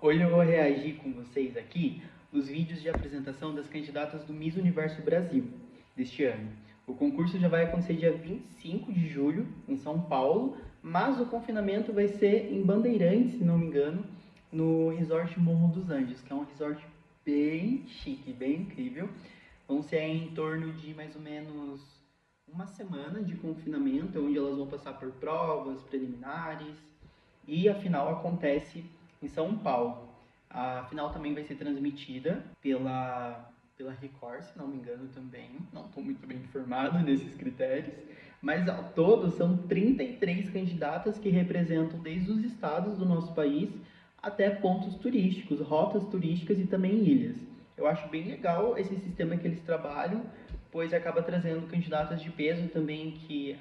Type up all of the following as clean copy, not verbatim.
Hoje eu vou reagir com vocês aqui os vídeos de apresentação das candidatas do Miss Universo Brasil deste ano. O concurso já vai acontecer dia 25 de julho em São Paulo, mas o confinamento vai ser em Bandeirantes, se não me engano, no Resort Morro dos Anjos, que é um resort bem chique, bem incrível. Vão ser em torno de mais ou menos uma semana de confinamento, onde elas vão passar por provas preliminares e a final acontece em São Paulo. A final também vai ser transmitida pela Record, se não me engano também. Não estou muito bem informado nesses critérios, mas ao todo são 33 candidatas que representam desde os estados do nosso país até pontos turísticos, rotas turísticas e também ilhas. Eu acho bem legal esse sistema que eles trabalham, pois acaba trazendo candidatas de peso também que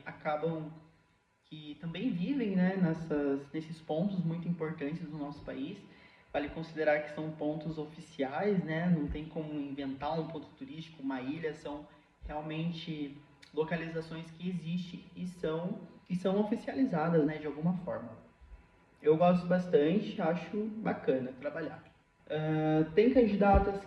também vivem, né, nesses pontos muito importantes do nosso país. Vale considerar que são pontos oficiais, né? Não tem como inventar um ponto turístico, uma ilha, são realmente localizações que existem e são oficializadas, né, de alguma forma. Eu gosto bastante, acho bacana trabalhar. Tem candidatas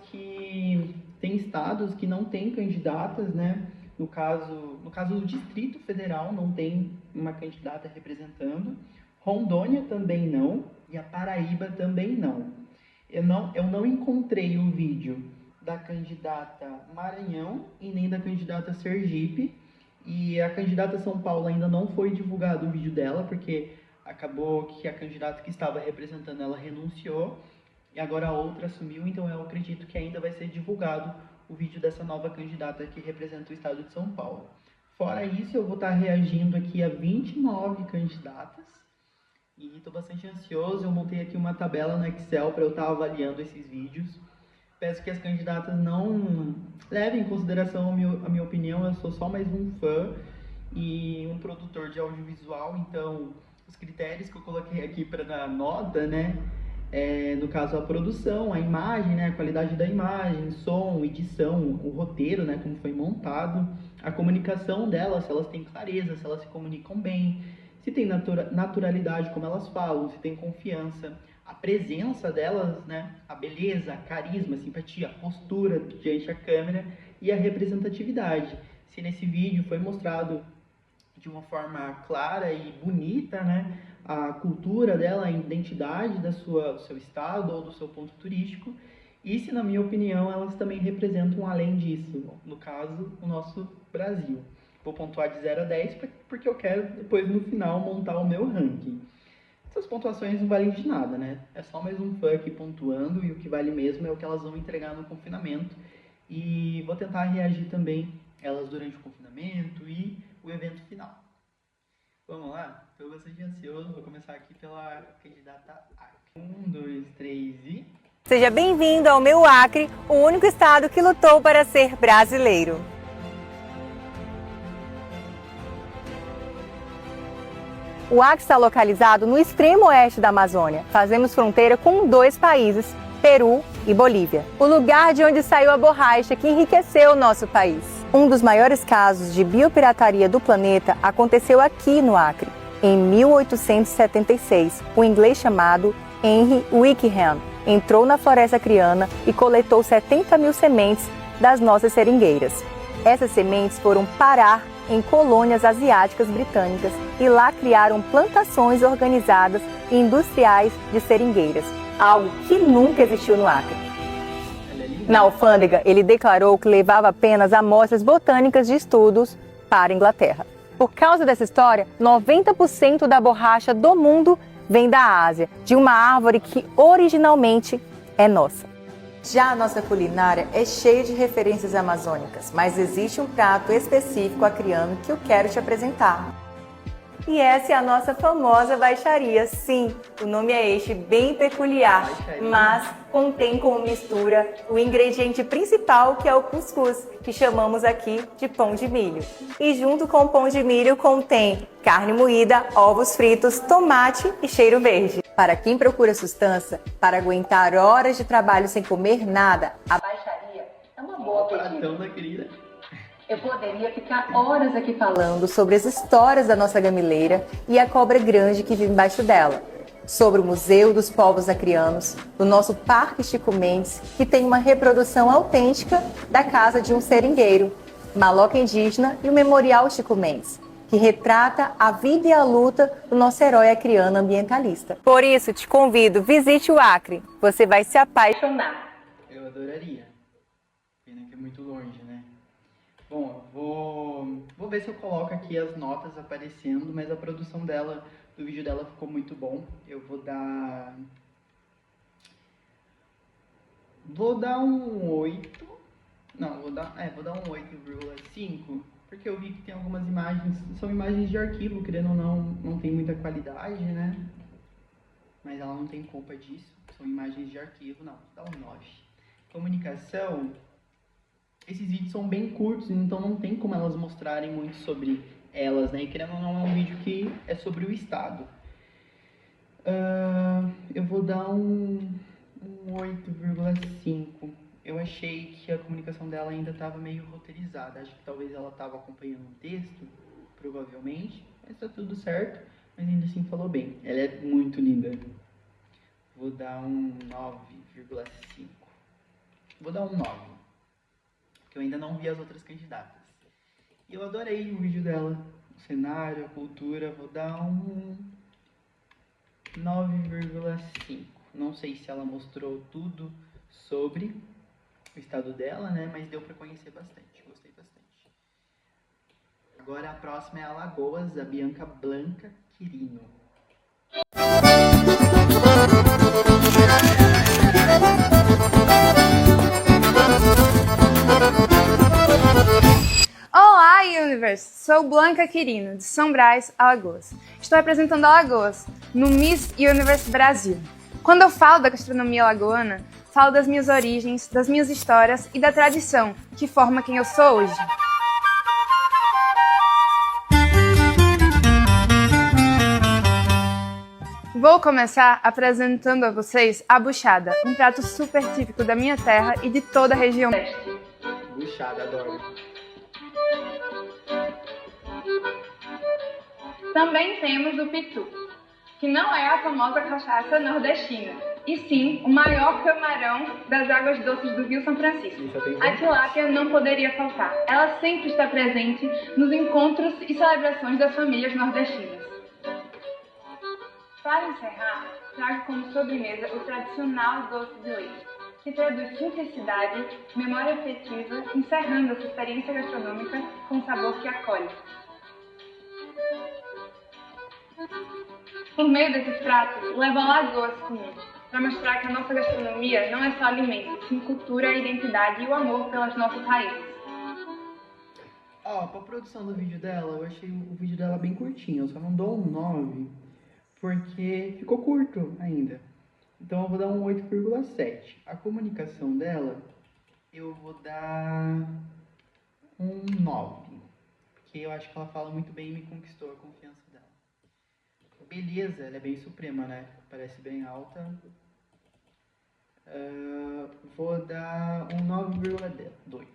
tem estados que não têm candidatas, né? No caso do Distrito Federal não tem uma candidata representando, Rondônia também não, e a Paraíba também não. Eu não encontrei o vídeo da candidata Maranhão e nem da candidata Sergipe, e a candidata São Paulo ainda não foi divulgado o vídeo dela, porque acabou que a candidata que estava representando ela renunciou, e agora a outra assumiu, então eu acredito que ainda vai ser divulgado o vídeo dessa nova candidata que representa o estado de São Paulo. Fora isso, eu vou estar reagindo aqui a 29 candidatas e estou bastante ansioso. Eu montei aqui uma tabela no Excel para eu estar avaliando esses vídeos. Peço que as candidatas não levem em consideração a minha opinião, eu sou só mais um fã e um produtor de audiovisual, então os critérios que eu coloquei aqui para dar nota, né? No caso a produção, a imagem, né, a qualidade da imagem, som, edição, o roteiro, né, como foi montado, a comunicação delas, se elas têm clareza, se elas se comunicam bem, se tem naturalidade como elas falam, se tem confiança, a presença delas, né, a beleza, a carisma, a simpatia, a postura diante da câmera e a representatividade. Se nesse vídeo foi mostrado de uma forma clara e bonita, né, a cultura dela, a identidade do seu estado ou do seu ponto turístico, e se, na minha opinião, elas também representam além disso, no caso, o nosso Brasil. Vou pontuar de 0 a 10 porque eu quero depois, no final, montar o meu ranking. Essas pontuações não valem de nada, né? É só mais um fã aqui pontuando, e o que vale mesmo é o que elas vão entregar no confinamento. E vou tentar reagir também elas durante o confinamento e o evento final. Vamos lá? Estou bastante ansioso. Vou começar aqui pela candidata Acre. 1, 2, 3 e... Seja bem-vindo ao meu Acre, o único estado que lutou para ser brasileiro. O Acre está localizado no extremo oeste da Amazônia. Fazemos fronteira com 2 países, Peru e Bolívia. O lugar de onde saiu a borracha que enriqueceu o nosso país. Um dos maiores casos de biopirataria do planeta aconteceu aqui no Acre. Em 1876, o inglês chamado Henry Wickham entrou na floresta acreana e coletou 70 mil sementes das nossas seringueiras. Essas sementes foram parar em colônias asiáticas britânicas e lá criaram plantações organizadas e industriais de seringueiras, algo que nunca existiu no Acre. Na alfândega, ele declarou que levava apenas amostras botânicas de estudos para a Inglaterra. Por causa dessa história, 90% da borracha do mundo vem da Ásia, de uma árvore que originalmente é nossa. Já a nossa culinária é cheia de referências amazônicas, mas existe um prato específico acreano que eu quero te apresentar. E essa é a nossa famosa baixaria. Sim, o nome é este, bem peculiar, mas contém como mistura o ingrediente principal, que é o cuscuz, que chamamos aqui de pão de milho. E junto com o pão de milho contém carne moída, ovos fritos, tomate e cheiro verde. Para quem procura sustância, para aguentar horas de trabalho sem comer nada, a baixaria é uma boa pedida. Eu poderia ficar horas aqui falando sobre as histórias da nossa gamileira e a cobra grande que vive embaixo dela. sobre o Museu dos Povos Acrianos, do nosso Parque Chico Mendes, que tem uma reprodução autêntica da casa de um seringueiro, Maloca Indígena, e o Memorial Chico Mendes, que retrata a vida e a luta do nosso herói acriano ambientalista. Por isso, te convido, visite o Acre. Você vai se apaixonar. Eu adoraria. Pena que é muito longe, né? Bom, vou ver se eu coloco aqui as notas aparecendo, mas a produção dela, do vídeo dela ficou muito bom. Eu vou dar um 8. Não, vou dar um 8,5, porque eu vi que tem algumas imagens, são imagens de arquivo, querendo ou não tem muita qualidade, né? Mas ela não tem culpa disso, são imagens de arquivo, não, dá um 9. Comunicação, esses vídeos são bem curtos, então não tem como elas mostrarem muito sobre elas, né? E querendo ou não, é um vídeo que é sobre o Estado. Eu vou dar um 8,5. Eu achei que a comunicação dela ainda estava meio roteirizada. Acho que talvez ela estava acompanhando um texto, provavelmente. Mas tá tudo certo. Mas ainda assim falou bem. Ela é muito linda. Vou dar um 9,5. Vou dar um 9. Porque eu ainda não vi as outras candidatas. E eu adorei o vídeo dela. O cenário, a cultura. Vou dar um 9,5. Não sei se ela mostrou tudo sobre o estado dela, né? Mas deu para conhecer bastante, gostei bastante. Agora a próxima é Alagoas, a Bianca Blanca Quirino. Olá, Universe! Sou Blanca Quirino, de São Brás, Alagoas. Estou representando Alagoas no Miss Universe Brasil. Quando eu falo da gastronomia alagoana, falo das minhas origens, das minhas histórias e da tradição que forma quem eu sou hoje. Vou começar apresentando a vocês a buchada, um prato super típico da minha terra e de toda a região leste. Buchada, adoro. Também temos o pitu, que não é a famosa cachaça nordestina, e sim o maior camarão das águas doces do Rio São Francisco. A tilápia não poderia faltar. Ela sempre está presente nos encontros e celebrações das famílias nordestinas. Para encerrar, trago como sobremesa o tradicional doce de leite, que traduz simplicidade, memória afetiva, encerrando essa experiência gastronômica com um sabor que acolhe. Por meio desses pratos, levo Alagoas comigo, para mostrar que a nossa gastronomia não é só alimento, sim cultura, identidade e o amor pelas nossas raízes. Pra produção do vídeo dela, eu achei o vídeo dela bem curtinho, eu só não dou um 9, porque ficou curto ainda. Então eu vou dar um 8,7. A comunicação dela, eu vou dar um 9, porque eu acho que ela fala muito bem e me conquistou a confiança dela. Beleza, ela é bem suprema, né? Parece bem alta. Vou dar um 9,2.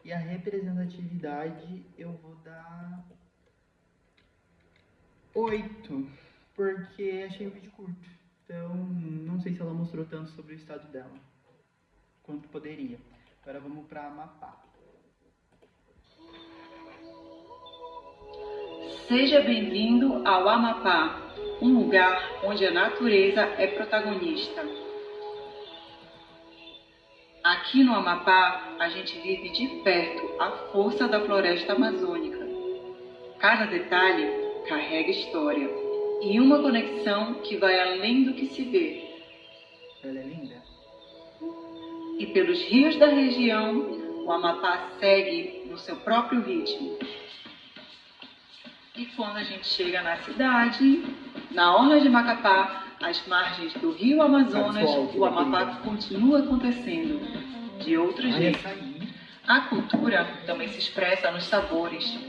E a representatividade eu vou dar 8, porque achei o vídeo curto. Então, não sei se ela mostrou tanto sobre o estado dela quanto poderia. Agora vamos para Amapá. Seja bem-vindo ao Amapá, um lugar onde a natureza é protagonista. Aqui no Amapá, a gente vive de perto a força da floresta amazônica. Cada detalhe carrega história e uma conexão que vai além do que se vê. Ela é linda. E pelos rios da região, o Amapá segue no seu próprio ritmo. E quando a gente chega na cidade, na orla de Macapá, às margens do rio Amazonas, o Amapá continua acontecendo de outro jeito. A cultura também se expressa nos sabores.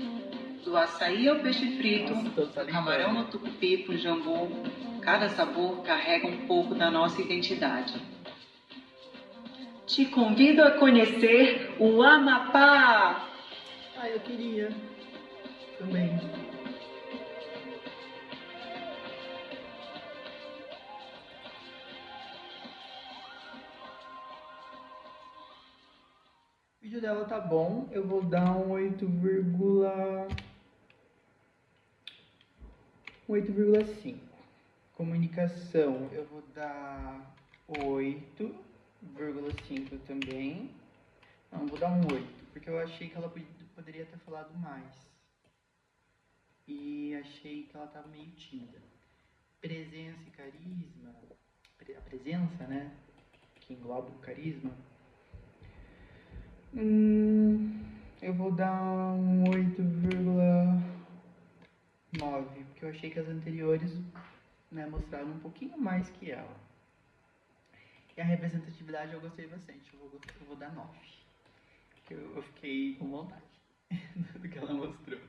Do açaí ao peixe frito, do camarão no tucupi pro jambu, cada sabor carrega um pouco da nossa identidade. Te convido a conhecer o Amapá! Eu queria também. vídeo dela tá bom, eu vou dar um 8,5. Comunicação, eu vou dar 8,5 também. Não, vou dar um 8, porque eu achei que ela poderia ter falado mais. E achei que ela estava meio tímida. Presença e carisma, a presença, né, que engloba o carisma, eu vou dar um 8,9, porque eu achei que as anteriores, né, mostraram um pouquinho mais que ela. E a representatividade eu gostei bastante, eu vou dar 9, porque eu fiquei com vontade do que ela mostrou.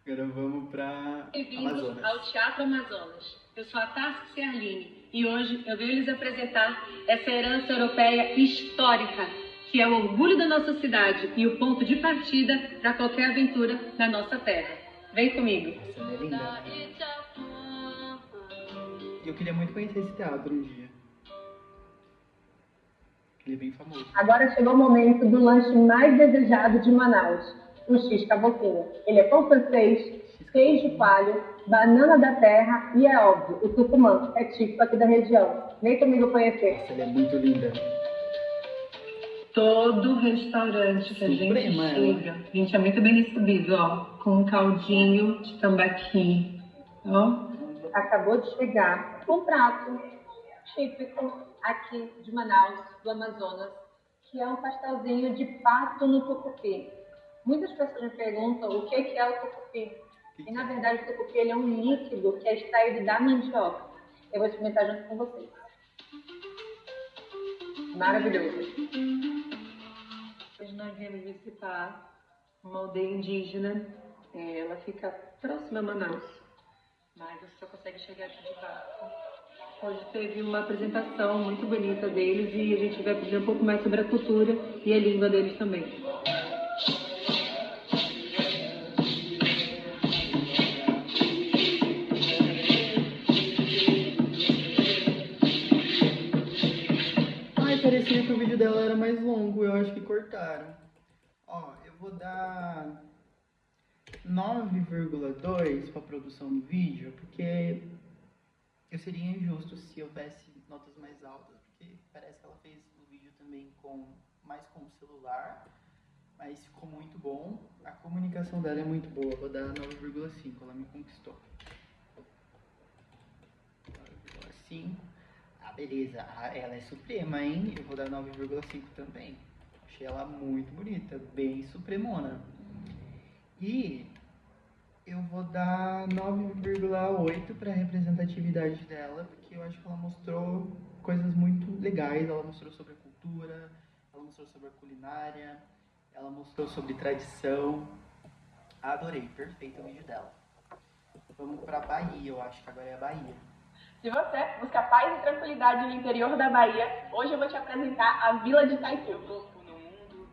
Agora vamos para Amazonas. Ao Teatro Amazonas. Eu sou a Tassi Ciarline e hoje eu venho lhes apresentar essa herança europeia histórica, que é o orgulho da nossa cidade e o ponto de partida para qualquer aventura na nossa terra. Vem comigo. Essa é linda, né? Eu queria muito conhecer esse teatro um dia. Ele é bem famoso. Agora chegou o momento do lanche mais desejado de Manaus, o X-Caboquinho. Ele é pão francês, queijo coalho, banana da terra e, é óbvio, o tucumã, é típico aqui da região. Vem comigo conhecer. Nossa, ela é muito linda. Todo restaurante que a gente chega, a gente é muito bem recebido, ó, com um caldinho de tambaqui, ó. Acabou de chegar um prato típico aqui de Manaus, do Amazonas, que é um pastelzinho de pato no tucupi. Muitas pessoas me perguntam o que é o tucupi. E, na verdade, o tucupi ele é um líquido que é extraído da mandioca. Eu vou experimentar junto com vocês. Maravilhoso. Hoje nós viemos visitar uma aldeia indígena. Ela fica próxima a Manaus, mas você só consegue chegar aqui de barco. Hoje teve uma apresentação muito bonita deles e a gente vai aprender um pouco mais sobre a cultura e a língua deles também. Parecia que o vídeo dela era mais longo, eu acho que cortaram. Ó, eu vou dar 9,2 para a produção do vídeo, porque eu seria injusto se houvesse notas mais altas, porque parece que ela fez o vídeo também mais com o celular, mas ficou muito bom. A comunicação dela é muito boa, vou dar 9,5, ela me conquistou. 9,5. Beleza, ela é suprema, hein? Eu vou dar 9,5 também. Achei ela muito bonita, bem supremona. E eu vou dar 9,8 para a representatividade dela, porque eu acho que ela mostrou coisas muito legais. Ela mostrou sobre a cultura, ela mostrou sobre a culinária, ela mostrou sobre tradição. Adorei, perfeito o vídeo dela. Vamos para Bahia, eu acho que agora é a Bahia. Se você busca paz e tranquilidade no interior da Bahia, hoje eu vou te apresentar a Vila de Itaipu. No mundo,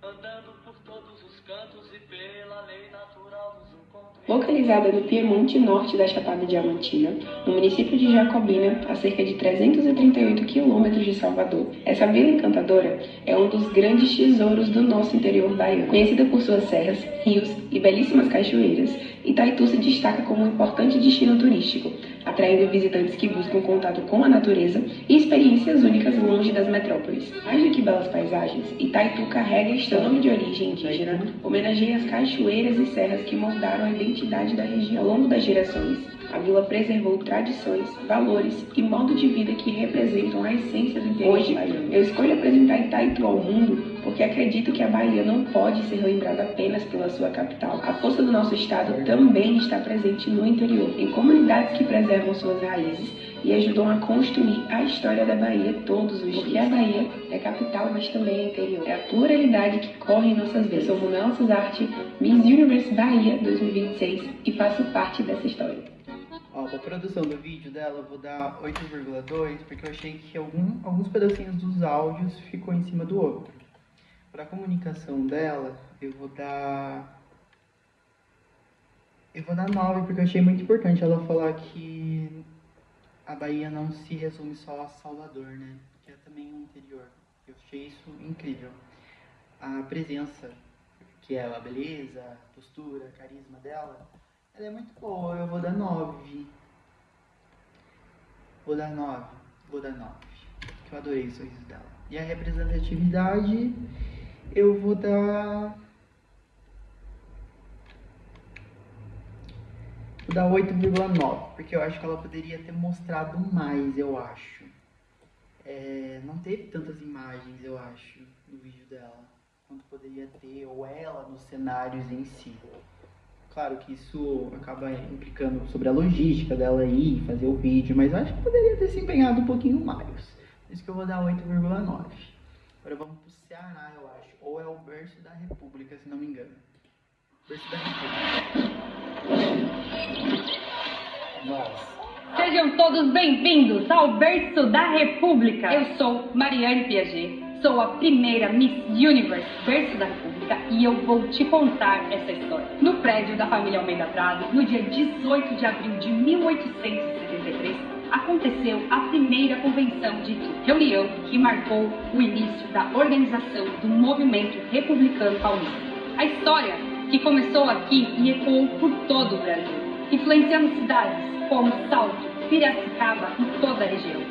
andando por todos os cantos e pela lei natural dos encontros. Localizada no Piemonte Norte da Chapada Diamantina, no município de Jacobina, a cerca de 338 quilômetros de Salvador, essa vila encantadora é um dos grandes tesouros do nosso interior baiano. Conhecida por suas serras, rios e belíssimas cachoeiras, Itaitu se destaca como um importante destino turístico, atraindo visitantes que buscam contato com a natureza e experiências únicas longe das metrópoles. Mais do que belas paisagens, Itaitu carrega seu nome de origem indígena, homenageia as cachoeiras e serras que moldaram a identidade da região ao longo das gerações. A vila preservou tradições, valores e modo de vida que representam a essência do interior baiano. Eu escolho apresentar Itaitu ao mundo porque acredito que a Bahia não pode ser lembrada apenas pela sua capital. A força do nosso estado também está presente no interior, em comunidades que preservam suas raízes e ajudam a construir a história da Bahia todos os dias. Porque a Bahia é capital, mas também é interior. É a pluralidade que corre em nossas veias. Eu sou Manuela Suzarte, Miss Universe Bahia 2026 e faço parte dessa história. Ó, pra produção do vídeo dela eu vou dar 8,2, porque eu achei que alguns pedacinhos dos áudios ficou em cima do outro. Pra comunicação dela, eu vou dar 9, porque eu achei muito importante ela falar que a Bahia não se resume só a Salvador, né? Que é também o interior. Eu achei isso incrível. a presença, que é a beleza, a postura, a carisma dela, ela é muito boa. Eu vou dar 9. Vou dar 9. Que eu adorei o sorriso dela. E a representatividade, eu vou dar 8,9, porque eu acho que ela poderia ter mostrado mais, eu acho. Não teve tantas imagens, eu acho, no vídeo dela, quanto poderia ter, ou ela nos cenários em si. Claro que isso acaba implicando sobre a logística dela ir fazer o vídeo, mas eu acho que poderia ter se empenhado um pouquinho mais. Por isso que eu vou dar 8,9. Agora vamos pro Ceará, eu acho. Ou é o berço da República, se não me engano. Berço da República. Nossa. Sejam todos bem-vindos ao Berço da República. Eu sou Mariane Piaget, sou a primeira Miss Universe Berço da República e eu vou te contar essa história. No prédio da família Almeida Prado, no dia 18 de abril de 1873, aconteceu a primeira convenção de Itu, reunião que marcou o início da organização do movimento republicano paulista. A história que começou aqui e ecoou por todo o Brasil, influenciando cidades como Salto, Piracicaba e toda a região,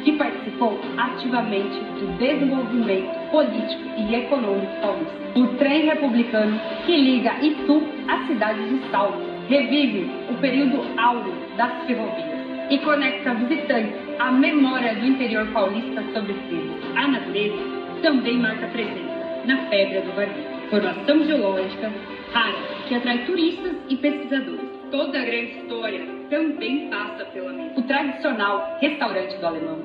que participou ativamente do desenvolvimento político e econômico paulista. O trem republicano que liga Itu à cidade de Salto revive o período áureo das ferrovias e conecta visitantes à memória do interior paulista sobre trilhos. A natureza também marca presença na Pedra do Barbeiro, formação geológica rara que atrai turistas e pesquisadores. Toda a grande história também passa pela mesa. O tradicional restaurante do Alemão,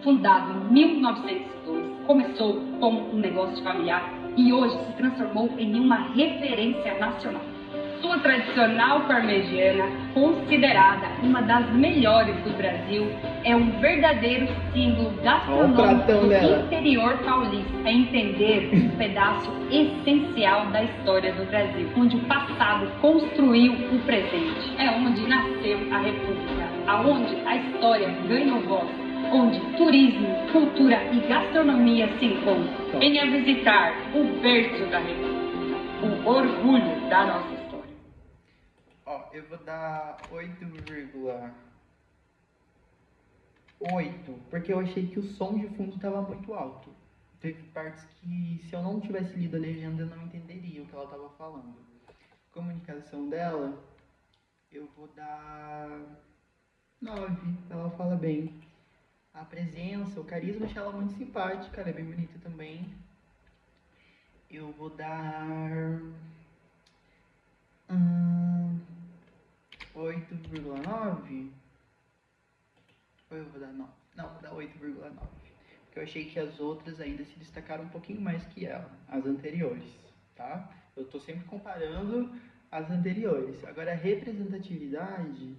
fundado em 1902, começou como um negócio familiar e hoje se transformou em uma referência nacional. Sua tradicional parmegiana, considerada uma das melhores do Brasil, é um verdadeiro símbolo gastronômico do interior paulista. É entender um pedaço essencial da história do Brasil, onde o passado construiu o presente. É onde nasceu a República, aonde a história ganhou voz, onde turismo, cultura e gastronomia se encontram. Venha visitar o berço da República, o orgulho da nossa história. Eu vou dar 8,8, porque eu achei que o som de fundo estava muito alto. Teve partes que, se eu não tivesse lido a legenda, eu não entenderia o que ela estava falando. A comunicação dela, eu vou dar 9, ela fala bem. A presença, o carisma, achei ela muito simpática, ela é bem bonita também. Eu vou dar 8,9? Ou eu vou dar 9? Não, vou dar 8,9. Porque eu achei que as outras ainda se destacaram um pouquinho mais que ela, as anteriores, tá? Eu tô sempre comparando as anteriores. Agora, a representatividade,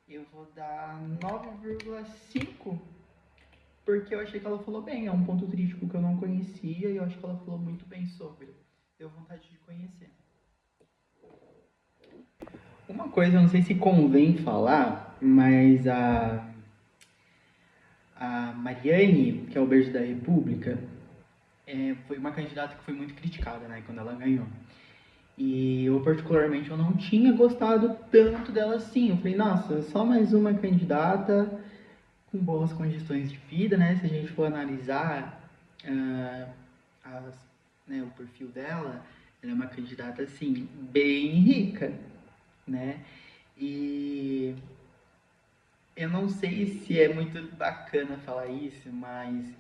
eu vou dar 9,5, porque eu achei que ela falou bem. É um ponto turístico que eu não conhecia e eu acho que ela falou muito bem sobre. Deu vontade de conhecer. Uma coisa, eu não sei se convém falar, mas a Mariane, que é o berço da República, foi uma candidata que foi muito criticada, né, quando ela ganhou. E eu, particularmente, eu não tinha gostado tanto dela assim. Eu falei, nossa, só mais uma candidata com boas condições de vida, né? Se a gente for analisar o perfil dela, ela é uma candidata, assim, bem rica, né? E eu não sei se é muito bacana falar isso, mas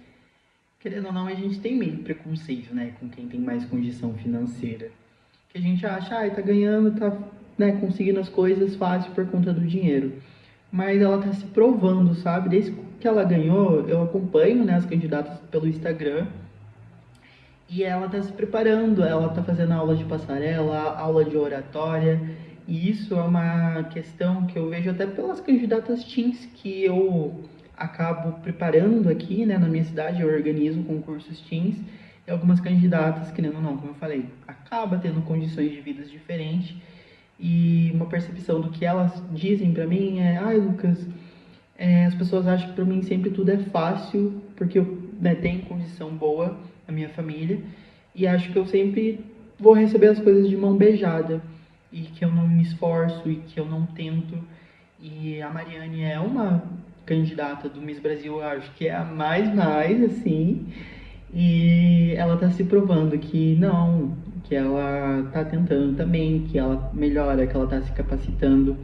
querendo ou não, a gente tem meio preconceito, né, com quem tem mais condição financeira. Que a gente acha, tá ganhando, tá, né, conseguindo as coisas fácil por conta do dinheiro. Mas ela tá se provando, sabe? Desde que ela ganhou, eu acompanho, né, as candidatas pelo Instagram. E ela tá se preparando, ela tá fazendo aula de passarela, aula de oratória. E isso é uma questão que eu vejo até pelas candidatas teens que eu acabo preparando aqui, né, na minha cidade. Eu organizo concursos teens e algumas candidatas, querendo ou não, como eu falei, acaba tendo condições de vida diferentes. E uma percepção do que elas dizem pra mim é, Lucas, as pessoas acham que pra mim sempre tudo é fácil, porque eu, né, tenho condição boa na minha família. e acho que eu sempre vou receber as coisas de mão beijada, e que eu não me esforço, e que eu não tento. E a Mariane é uma candidata do Miss Brasil, eu acho que é a mais, assim, e ela tá se provando que não, que ela tá tentando também, que ela melhora, que ela tá se capacitando.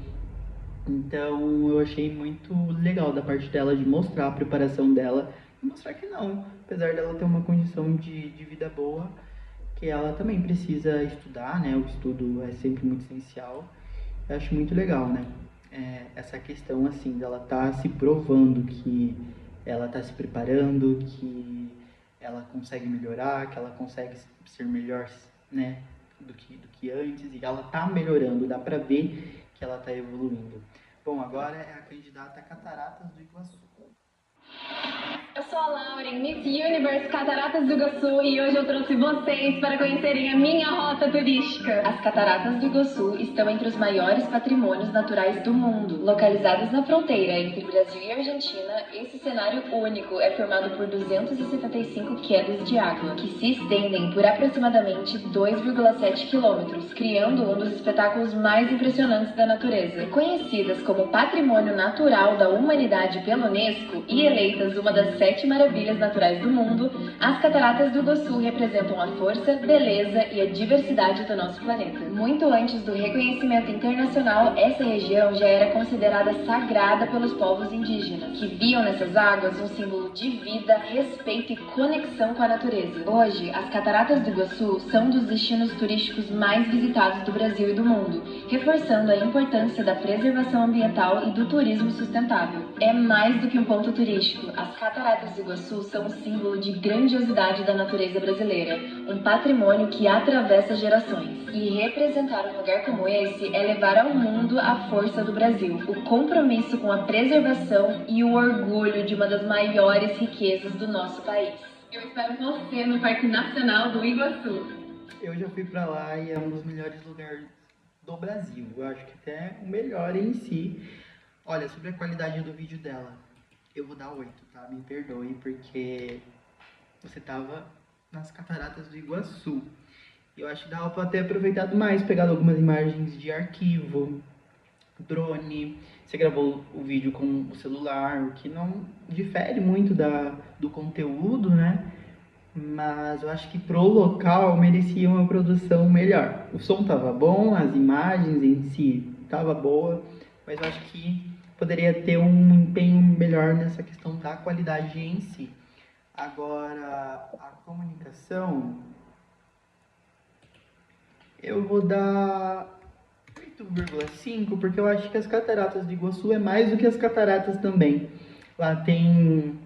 Então eu achei muito legal da parte dela de mostrar a preparação dela e mostrar que não, apesar dela ter uma condição de vida boa, que ela também precisa estudar, né? O estudo é sempre muito essencial. Eu acho muito legal, né? Essa questão, assim, dela tá se provando que ela tá se preparando, que ela consegue melhorar, que ela consegue ser melhor, né? Do que antes, e ela tá melhorando, dá pra ver que ela tá evoluindo. Bom, agora é a candidata Cataratas do Iguaçu. Eu sou a Lauren, Miss Universe Cataratas do Iguaçu, e hoje eu trouxe vocês para conhecerem a minha rota turística. As Cataratas do Iguaçu estão entre os maiores patrimônios naturais do mundo. Localizadas na fronteira entre Brasil e Argentina, esse cenário único é formado por 275 quedas de água, que se estendem por aproximadamente 2,7 quilômetros, criando um dos espetáculos mais impressionantes da natureza. Conhecidas como Patrimônio Natural da Humanidade pela Unesco e eleitas uma das 7 maravilhas naturais do mundo, as Cataratas do Iguaçu representam a força, beleza e a diversidade do nosso planeta. Muito antes do reconhecimento internacional, essa região já era considerada sagrada pelos povos indígenas, que viam nessas águas um símbolo de vida, respeito e conexão com a natureza. Hoje, as Cataratas do Iguaçu são um dos destinos turísticos mais visitados do Brasil e do mundo, reforçando a importância da preservação ambiental e do turismo sustentável. É mais do que um ponto turístico. As Cataratas do Iguaçu são um símbolo de grandiosidade da natureza brasileira, um patrimônio que atravessa gerações. E representar um lugar como esse é levar ao mundo a força do Brasil, o compromisso com a preservação e o orgulho de uma das maiores riquezas do nosso país. Eu espero você no Parque Nacional do Iguaçu. Eu já fui pra lá e é um dos melhores lugares do Brasil. Eu acho que até o melhor em si. Olha, sobre a qualidade do vídeo dela, eu vou dar 8, tá? Me perdoe, porque você tava nas Cataratas do Iguaçu. Eu acho que dava pra ter aproveitado mais, pegado algumas imagens de arquivo, drone. Você gravou o vídeo com o celular, o que não difere muito do conteúdo, né? Mas eu acho que pro local merecia uma produção melhor. O som tava bom, as imagens em si tava boa, mas eu acho que poderia ter um empenho melhor nessa questão da qualidade em si. Agora, a comunicação, eu vou dar 8,5, porque eu acho que as Cataratas do Iguaçu é mais do que as cataratas também. Lá tem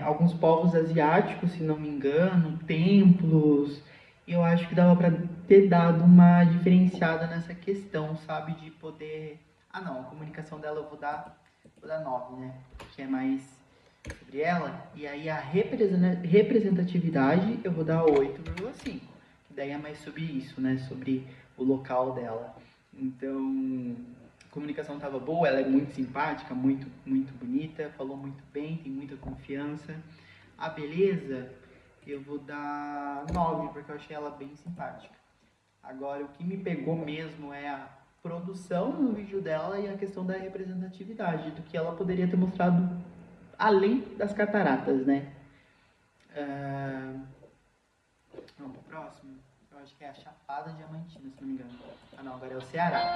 alguns povos asiáticos, se não me engano, templos, e eu acho que dava para ter dado uma diferenciada nessa questão, sabe, de poder... Ah não, a comunicação dela eu vou dar 9, né, que é mais sobre ela, e aí a representatividade eu vou dar 8,5, que daí é mais sobre isso, né, sobre o local dela. Então, a comunicação estava boa, ela é muito simpática, muito bonita, falou muito bem, tem muita confiança. A beleza, eu vou dar 9, porque eu achei ela bem simpática. Agora, o que me pegou mesmo é a produção no vídeo dela e a questão da representatividade, do que ela poderia ter mostrado além das cataratas, né? Vamos pro próximo? Eu acho que é a Chapada Diamantina, se não me engano. Ah não, agora é o Ceará.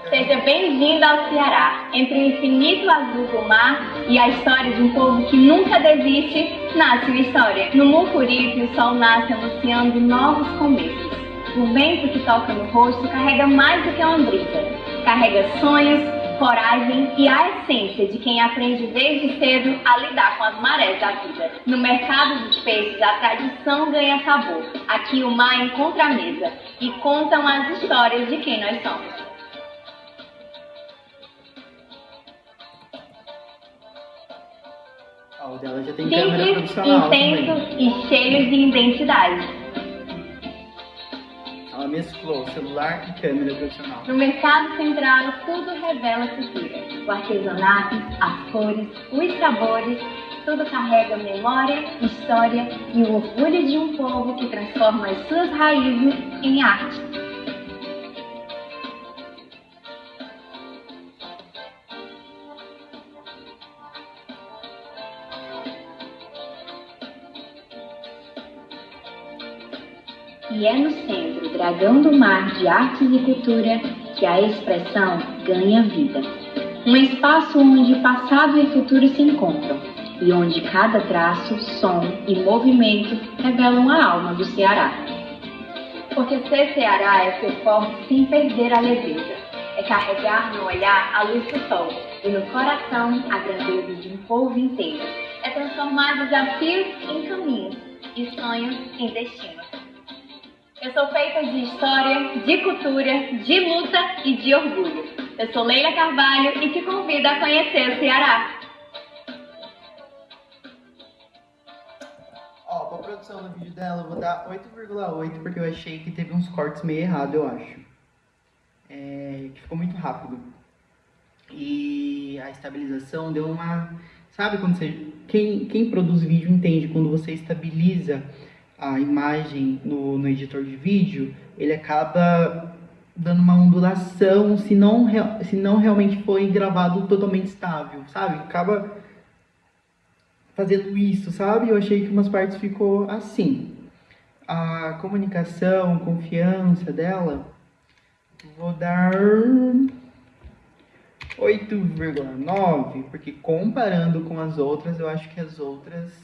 Seja bem-vindo ao Ceará. Entre o infinito azul do mar e a história de um povo que nunca desiste, nasce uma história. No Mucuripe, o sol nasce anunciando novos começos. O vento que toca no rosto carrega mais do que uma brisa. Carrega sonhos, coragem e a essência de quem aprende desde cedo a lidar com as marés da vida. No mercado dos peixes, a tradição ganha sabor. Aqui o mar encontra a mesa e contam as histórias de quem nós somos. O dela já tem câmera profissional intensos também. E cheios de identidade. Ela mesclou celular e câmera profissional. No mercado central, tudo revela cultura. O artesanato, as cores, os sabores, tudo carrega memória, história e o orgulho de um povo que transforma as suas raízes em arte. E é no Centro Dragão do Mar de Artes e Cultura que a expressão ganha vida. Um espaço onde passado e futuro se encontram e onde cada traço, som e movimento revelam a alma do Ceará. Porque ser Ceará é ser forte sem perder a leveza. É carregar no olhar a luz do sol e no coração a grandeza de um povo inteiro. É transformar desafios em caminhos e sonhos em destino. Eu sou feita de história, de cultura, de luta e de orgulho. Eu sou Leila Carvalho e te convido a conhecer o Ceará. Ó, pra produção do vídeo dela eu vou dar 8,8 porque eu achei que teve uns cortes meio errados, eu acho. Que ficou muito rápido. E a estabilização deu uma... Sabe quando você... Quem produz vídeo entende quando você estabiliza a imagem no editor de vídeo, ele acaba dando uma ondulação se não realmente foi gravado totalmente estável, sabe? Acaba fazendo isso, sabe? Eu achei que umas partes ficou assim. A comunicação, confiança dela, vou dar 8,9, porque comparando com as outras, eu acho que as outras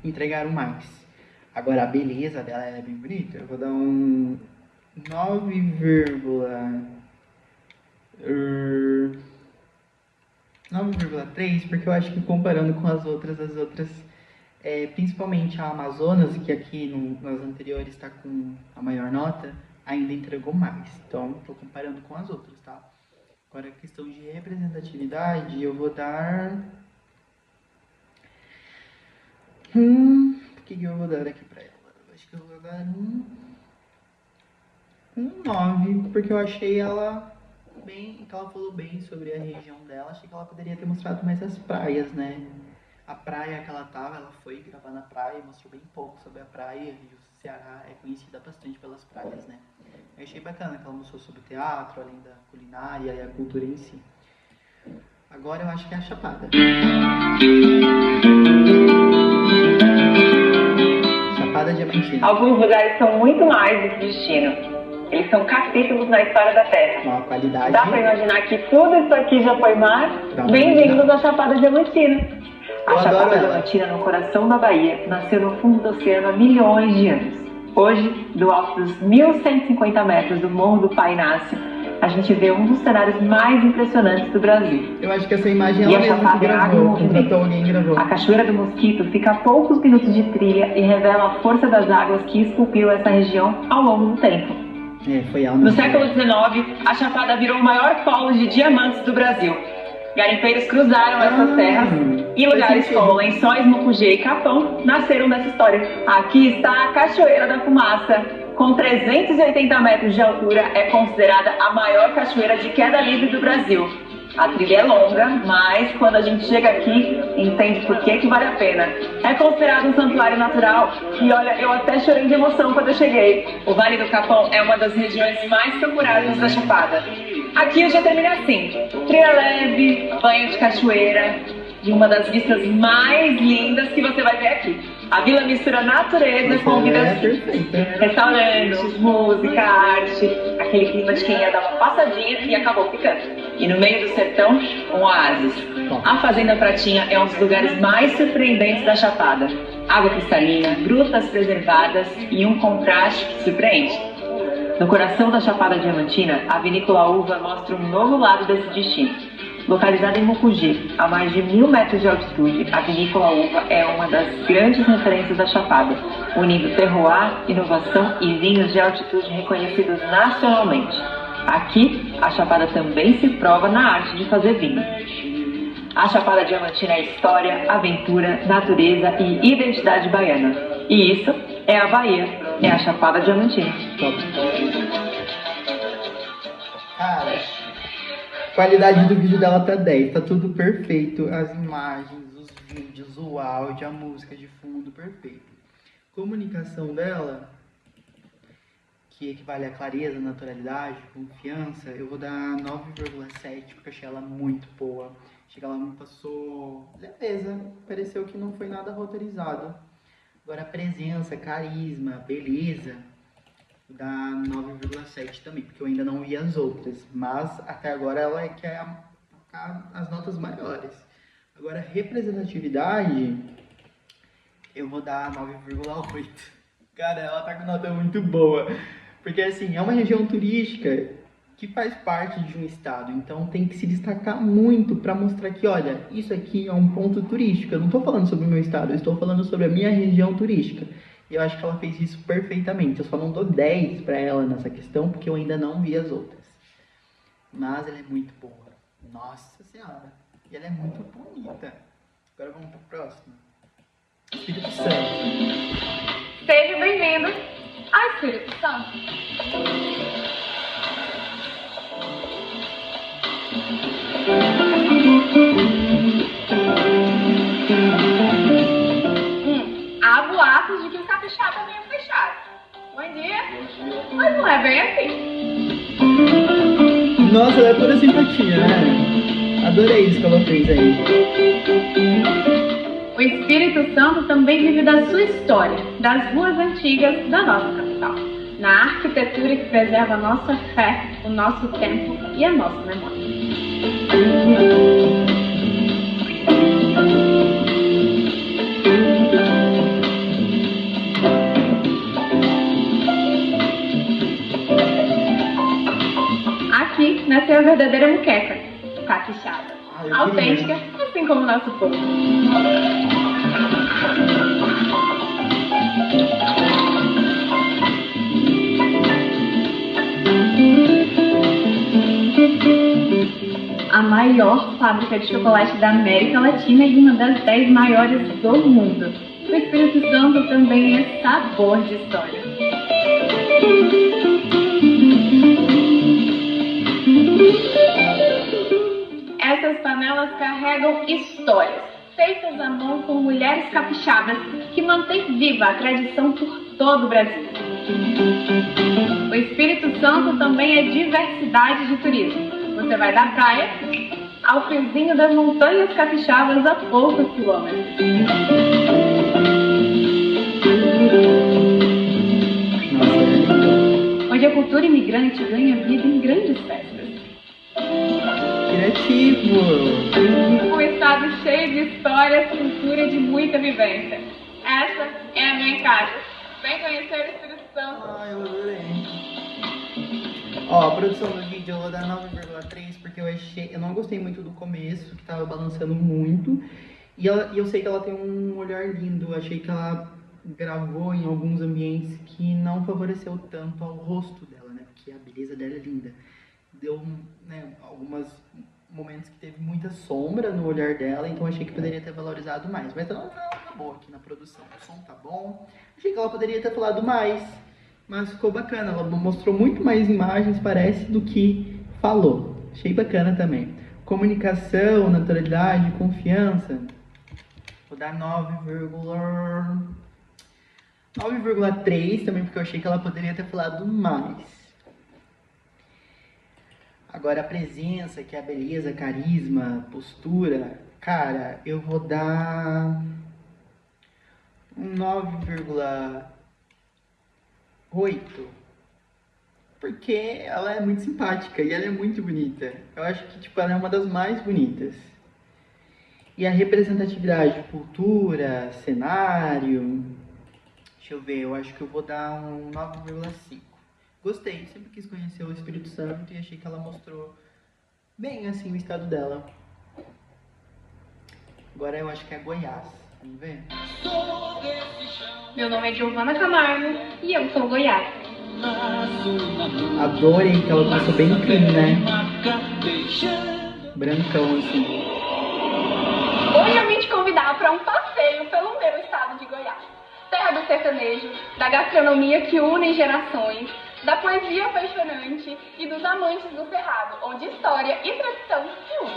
entregaram mais. Agora a beleza dela é bem bonita. Eu vou dar um 9,3, porque eu acho que comparando com as outras, principalmente a Amazonas, que aqui nas anteriores está com a maior nota, ainda entregou mais. Então, estou comparando com as outras, tá? Agora, a questão de representatividade, eu vou dar... o que eu vou dar aqui pra ela? Acho que eu vou dar um 9, porque eu achei ela bem... que ela falou bem sobre a região dela. Achei que ela poderia ter mostrado mais as praias, né? A praia que ela tava, ela foi gravar na praia e mostrou bem pouco sobre a praia. E o Ceará é conhecida bastante pelas praias, né? Eu achei bacana que ela mostrou sobre o teatro, além da culinária e a cultura em si. Agora eu acho que é a Chapada. Chapada Diamantina. Alguns lugares são muito mais do que destino. Eles são capítulos na história da Terra. Uma qualidade. Dá pra imaginar que tudo isso aqui já foi mar? Bem-vindos à Chapada Diamantina. A Chapada Diamantina, no coração da Bahia, nasceu no fundo do oceano há milhões de anos. Hoje, do alto dos 1.150 metros do Morro do Pai Inácio, a gente vê um dos cenários mais impressionantes do Brasil. Eu acho que essa imagem é a mesma que gravou, contratou alguém e gravou. A Cachoeira do Mosquito fica a poucos minutos de trilha e revela a força das águas que esculpiu essa região ao longo do tempo. No século XIX, a Chapada virou o maior polo de diamantes do Brasil. Garimpeiros cruzaram essas terras e lugares como Lençóis, Mucugê e Capão nasceram dessa história. Aqui está a Cachoeira da Fumaça. Com 380 metros de altura, é considerada a maior cachoeira de queda livre do Brasil. A trilha é longa, mas quando a gente chega aqui, entende por que vale a pena. É considerado um santuário natural e olha, eu até chorei de emoção quando eu cheguei. O Vale do Capão é uma das regiões mais procuradas da Chapada. Aqui eu já termino assim, trilha leve, banho de cachoeira e uma das vistas mais lindas que você vai ver aqui. A vila mistura natureza com vida restaurantes, música, arte, aquele clima de quem ia dar uma passadinha e acabou ficando. E no meio do sertão, um oásis. A Fazenda Pratinha é um dos lugares mais surpreendentes da Chapada. Água cristalina, grutas preservadas e um contraste que surpreende. No coração da Chapada Diamantina, a Vinícola Uva mostra um novo lado desse destino. Localizada em Mucugê, a mais de 1.000 metros de altitude, a Vinícola Uva é uma das grandes referências da Chapada, unindo terroir, inovação e vinhos de altitude reconhecidos nacionalmente. Aqui, a Chapada também se prova na arte de fazer vinho. A Chapada Diamantina é história, aventura, natureza e identidade baiana. E isso É a Bahia, é a Chapada Diamantina. Top. Cara, a qualidade do vídeo dela tá 10, tá tudo perfeito. As imagens, os vídeos, o áudio, a música de fundo, perfeito. Comunicação dela, que equivale a clareza, naturalidade, confiança, eu vou dar 9,7, porque eu achei ela muito boa. Achei que ela me passou leveza, pareceu que não foi nada roteirizado. Agora presença, carisma, beleza, vou dar 9,7 também, porque eu ainda não vi as outras, mas até agora ela é que é as notas maiores. Agora representatividade, eu vou dar 9,8. Cara, ela tá com nota muito boa, porque assim, é uma região turística que faz parte de um estado, então tem que se destacar muito para mostrar que, olha, isso aqui é um ponto turístico. Eu não estou falando sobre o meu estado, eu estou falando sobre a minha região turística. E eu acho que ela fez isso perfeitamente. Eu só não dou 10 para ela nessa questão, porque eu ainda não vi as outras. Mas ela é muito boa. Nossa Senhora. E ela é muito bonita. Agora vamos para a próxima. Espírito Santo. Seja bem-vindo ao Espírito Santo. Há boatos de que o capixaba venha fechado. Bom dia. Mas não é bem assim. Nossa, ela é pura simpatia, né? Adorei isso que ela fez aí. O Espírito Santo também vive da sua história, das ruas antigas da nossa capital, na arquitetura que preserva a nossa fé, o nosso tempo e a nossa memória. Aqui nasceu a verdadeira muqueca, capixaba, autêntica, assim como o nosso povo. A maior fábrica de chocolate da América Latina e uma das 10 maiores do mundo. O Espírito Santo também é sabor de história. Essas panelas carregam histórias, feitas à mão por mulheres capixabas, que mantêm viva a tradição por todo o Brasil. O Espírito Santo também é diversidade de turismo. Você vai da praia ao fiozinho das montanhas capixabas a poucos quilômetros. Onde a cultura imigrante ganha vida em grandes festas. Criativo! Um estado cheio de histórias, cultura e de muita vivência. Essa é a minha casa. Vem conhecer o Espírito Santo. Ai, eu adorei. Ó, a produção do vídeo eu vou dar 9,3 porque eu não gostei muito do começo, que tava balançando muito. E eu sei que ela tem um olhar lindo, eu achei que ela gravou em alguns ambientes que não favoreceu tanto ao rosto dela, né? Porque a beleza dela é linda. Deu, né, alguns momentos que teve muita sombra no olhar dela, então achei que poderia ter valorizado mais. Mas ela tá boa aqui na produção, o som tá bom. Achei que ela poderia ter falado mais. Mas ficou bacana, ela mostrou muito mais imagens, parece, do que falou. Achei bacana também. Comunicação, naturalidade, confiança. Vou dar 9,3 também, porque eu achei que ela poderia ter falado mais. Agora a presença, que é a beleza, carisma, postura. Cara, eu vou dar um 9,8. Porque ela é muito simpática e ela é muito bonita. Eu acho que ela é uma das mais bonitas. E a representatividade, cultura, cenário... Deixa eu ver, eu acho que eu vou dar um 9,5. Gostei, sempre quis conhecer o Espírito Santo e achei que ela mostrou bem assim o estado dela. Agora eu acho que é Goiás. Vamos ver? Meu nome é Giovana Camargo e eu sou Goiás. Adorei que ela passou bem clean, né? Brancão assim. Hoje eu vim te convidar para um passeio pelo meu estado de Goiás. Terra do do sertanejo, da gastronomia que une gerações, da poesia apaixonante e dos amantes do cerrado, onde história e tradição se unem.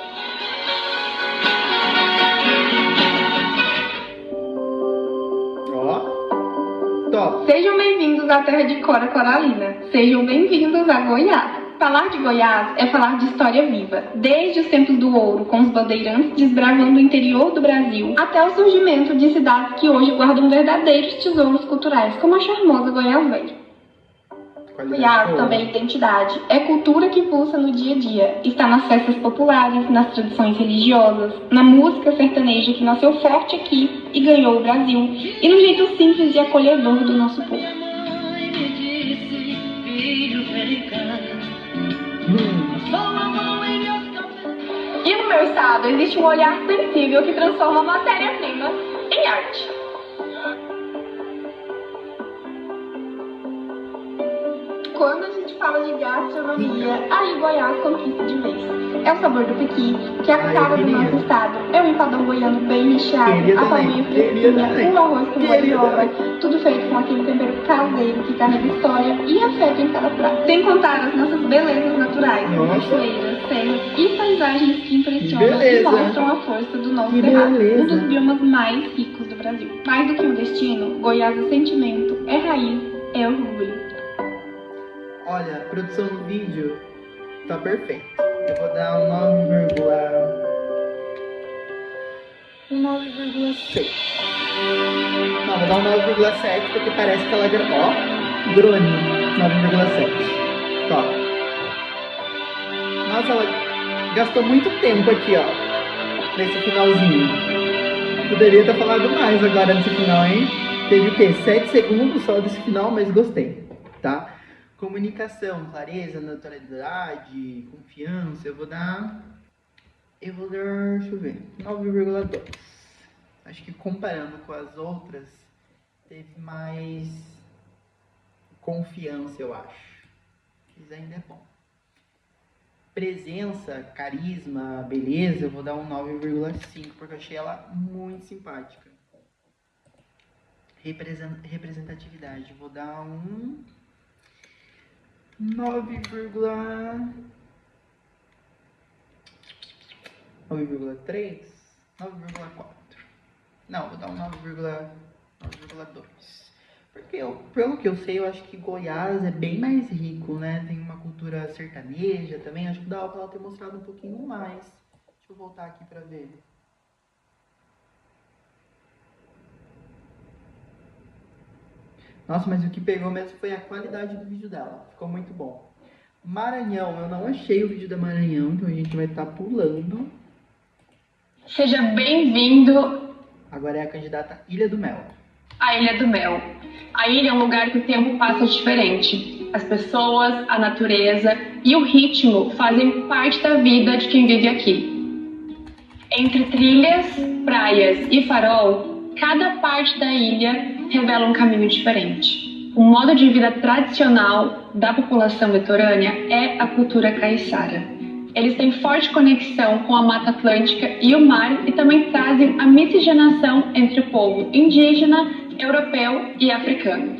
Top. Sejam bem-vindos à terra de Cora Coralina. Sejam bem-vindos a Goiás. Falar de Goiás é falar de história viva, desde os tempos do ouro, com os bandeirantes desbravando o interior do Brasil, até o surgimento de cidades que hoje guardam verdadeiros tesouros culturais, como a charmosa Goiás Velha. Goiás também é identidade, é cultura que pulsa no dia a dia, está nas festas populares, nas tradições religiosas, na música sertaneja que nasceu forte aqui e ganhou o Brasil, e no jeito simples e acolhedor do nosso povo. E no meu estado existe um olhar sensível que transforma matéria-prima em arte. Quando a gente fala de gastronomia, aí Goiás conquista de vez. É o sabor do pequi, que é a cara do nosso estado. É um empadão goiano bem recheado, a palminha fresquinha, um arroz com guarioba, tudo feito com aquele tempero caseiro que carrega história e afeto em cada prato. Sem contar as nossas belezas naturais, cachoeiras, serras e paisagens que impressionam e mostram a força do nosso cerrado, um dos biomas mais ricos do Brasil. Mais do que um destino, Goiás é sentimento, é raiz, é orgulho. Olha, a produção do vídeo tá perfeita. Eu vou dar um 9,6. Não, vou dar um 9,7 porque parece que ela gravou. Ó, drone, 9,7. Top. Nossa, ela gastou muito tempo aqui, ó, nesse finalzinho. Poderia ter falado mais agora nesse final, hein? Teve o quê? 7 segundos só desse final, mas gostei, tá? Comunicação, clareza, naturalidade, confiança, eu vou dar, deixa eu ver, 9,2. Acho que comparando com as outras, teve mais confiança, eu acho. Mas ainda é bom. Presença, carisma, beleza, eu vou dar um 9,5, porque eu achei ela muito simpática. Representatividade, vou dar um 9,3, 9,4. Não, vou dar um 9,2. Porque pelo que eu sei, eu acho que Goiás é bem mais rico, né? Tem uma cultura sertaneja também. Acho que dava pra ela ter mostrado um pouquinho mais. Deixa eu voltar aqui pra ver. Nossa, mas o que pegou mesmo foi a qualidade do vídeo dela. Ficou muito bom. Maranhão, eu não achei o vídeo da Maranhão, então a gente vai estar pulando. Seja bem-vindo. Agora é a candidata Ilha do Mel. A Ilha do Mel. A ilha é um lugar que o tempo passa diferente. As pessoas, a natureza e o ritmo fazem parte da vida de quem vive aqui. Entre trilhas, praias e farol, cada parte da ilha revela um caminho diferente. O modo de vida tradicional da população litorânea é a cultura caiçara. Eles têm forte conexão com a Mata Atlântica e o mar e também trazem a miscigenação entre o povo indígena, europeu e africano.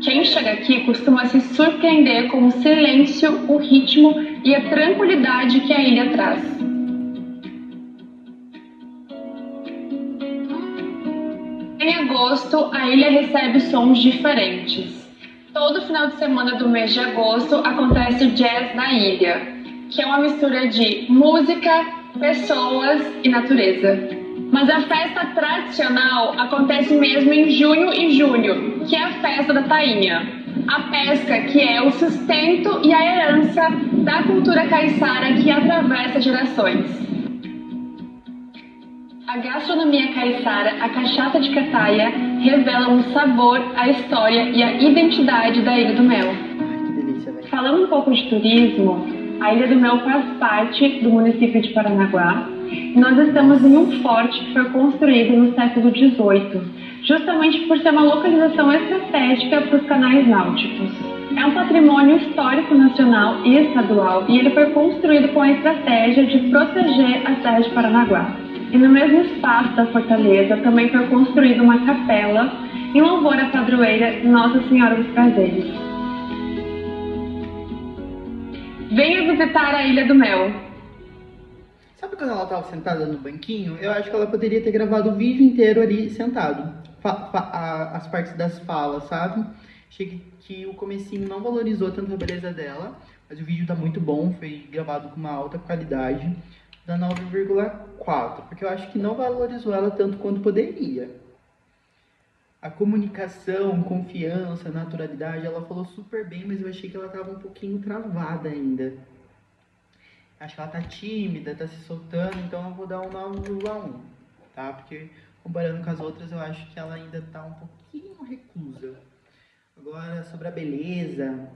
Quem chega aqui costuma se surpreender com o silêncio, o ritmo e a tranquilidade que a ilha traz. Em agosto, a ilha recebe sons diferentes. Todo final de semana do mês de agosto acontece o Jazz na Ilha, que é uma mistura de música, pessoas e natureza. Mas a festa tradicional acontece mesmo em junho e julho, que é a festa da tainha. A pesca, que é o sustento e a herança da cultura caiçara que atravessa gerações. A gastronomia caiçara, a cachaça de cataia, revela um sabor, a história e a identidade da Ilha do Mel. Falando um pouco de turismo, a Ilha do Mel faz parte do município de Paranaguá. Nós estamos em um forte que foi construído no século XVIII, justamente por ser uma localização estratégica para os canais náuticos. É um patrimônio histórico nacional e estadual e ele foi construído com a estratégia de proteger a Serra de Paranaguá. E no mesmo espaço da fortaleza também foi construída uma capela em louvor à padroeira Nossa Senhora dos Prazeres. Venha visitar a Ilha do Mel. Sabe quando ela estava sentada no banquinho? Eu acho que ela poderia ter gravado o vídeo inteiro ali sentado. As partes das falas, sabe? Achei que o comecinho não valorizou tanto a beleza dela, mas o vídeo tá muito bom, foi gravado com uma alta qualidade, da 9,4, porque eu acho que não valorizou ela tanto quanto poderia. A comunicação, confiança, naturalidade, ela falou super bem, mas eu achei que ela tava um pouquinho travada ainda. Acho que ela tá tímida, tá se soltando, então eu vou dar um 9,1, tá? Porque comparando com as outras, eu acho que ela ainda tá um pouquinho reclusa. Agora, sobre a beleza,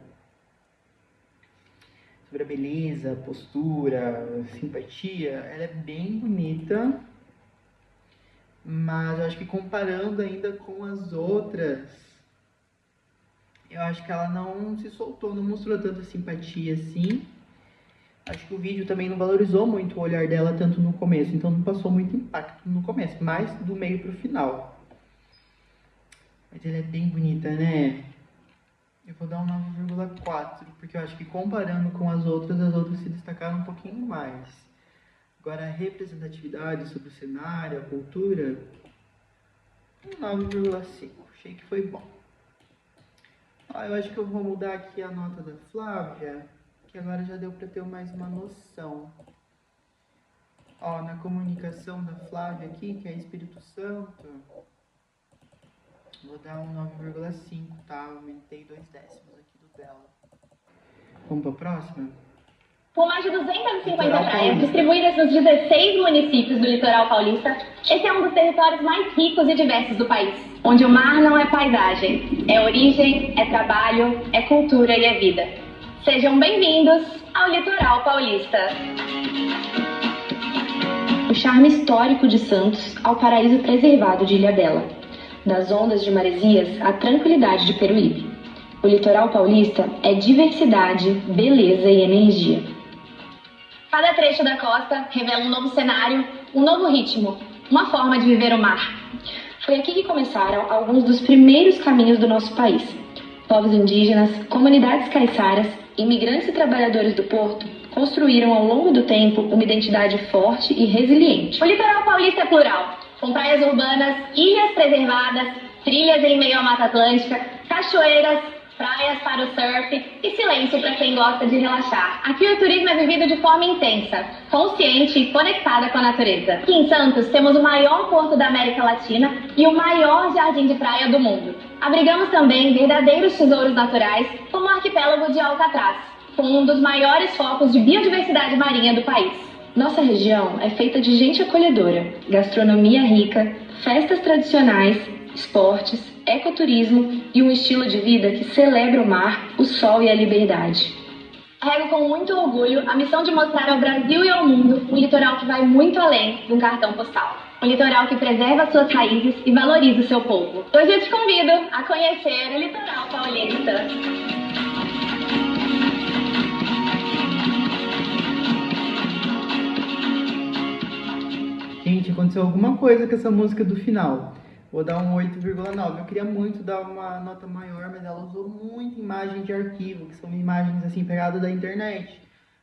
postura, simpatia, ela é bem bonita, mas eu acho que comparando ainda com as outras, eu acho que ela não se soltou, não mostrou tanta simpatia assim. Acho que o vídeo também não valorizou muito o olhar dela tanto no começo, então não passou muito impacto no começo, mais do meio pro final. Mas ela é bem bonita, né? Eu vou dar um 9,4, porque eu acho que comparando com as outras se destacaram um pouquinho mais. Agora, a representatividade sobre o cenário, a cultura, um 9,5. Achei que foi bom. Eu acho que eu vou mudar aqui a nota da Flávia, que agora já deu para ter mais uma noção. Na comunicação da Flávia aqui, que é Espírito Santo, vou dar um 9,5, tá? Aumentei 2 décimos aqui do dela. Vamos para a próxima? Com mais de 250 praias distribuídas nos 16 municípios do litoral paulista, esse é um dos territórios mais ricos e diversos do país, onde o mar não é paisagem, é origem, é trabalho, é cultura e é vida. Sejam bem-vindos ao Litoral Paulista. O charme histórico de Santos ao paraíso preservado de Ilhabela. Das ondas de Maresias à tranquilidade de Peruíbe. O litoral paulista é diversidade, beleza e energia. Cada trecho da costa revela um novo cenário, um novo ritmo, uma forma de viver o mar. Foi aqui que começaram alguns dos primeiros caminhos do nosso país. Povos indígenas, comunidades caiçaras, imigrantes e trabalhadores do porto construíram ao longo do tempo uma identidade forte e resiliente. O litoral paulista é plural, com praias urbanas, ilhas preservadas, trilhas em meio à Mata Atlântica, cachoeiras, praias para o surf e silêncio para quem gosta de relaxar. Aqui o turismo é vivido de forma intensa, consciente e conectada com a natureza. Aqui em Santos temos o maior porto da América Latina e o maior jardim de praia do mundo. Abrigamos também verdadeiros tesouros naturais, como o arquipélago de Alcatraz, com um dos maiores focos de biodiversidade marinha do país. Nossa região é feita de gente acolhedora, gastronomia rica, festas tradicionais, esportes, ecoturismo e um estilo de vida que celebra o mar, o sol e a liberdade. Carrego com muito orgulho a missão de mostrar ao Brasil e ao mundo um litoral que vai muito além de um cartão postal. Um litoral que preserva suas raízes e valoriza o seu povo. Hoje eu te convido a conhecer o Litoral Paulista. Gente, aconteceu alguma coisa com essa música do final. Vou dar um 8,9. Eu queria muito dar uma nota maior, mas ela usou muita imagem de arquivo, que são imagens assim pegadas da internet.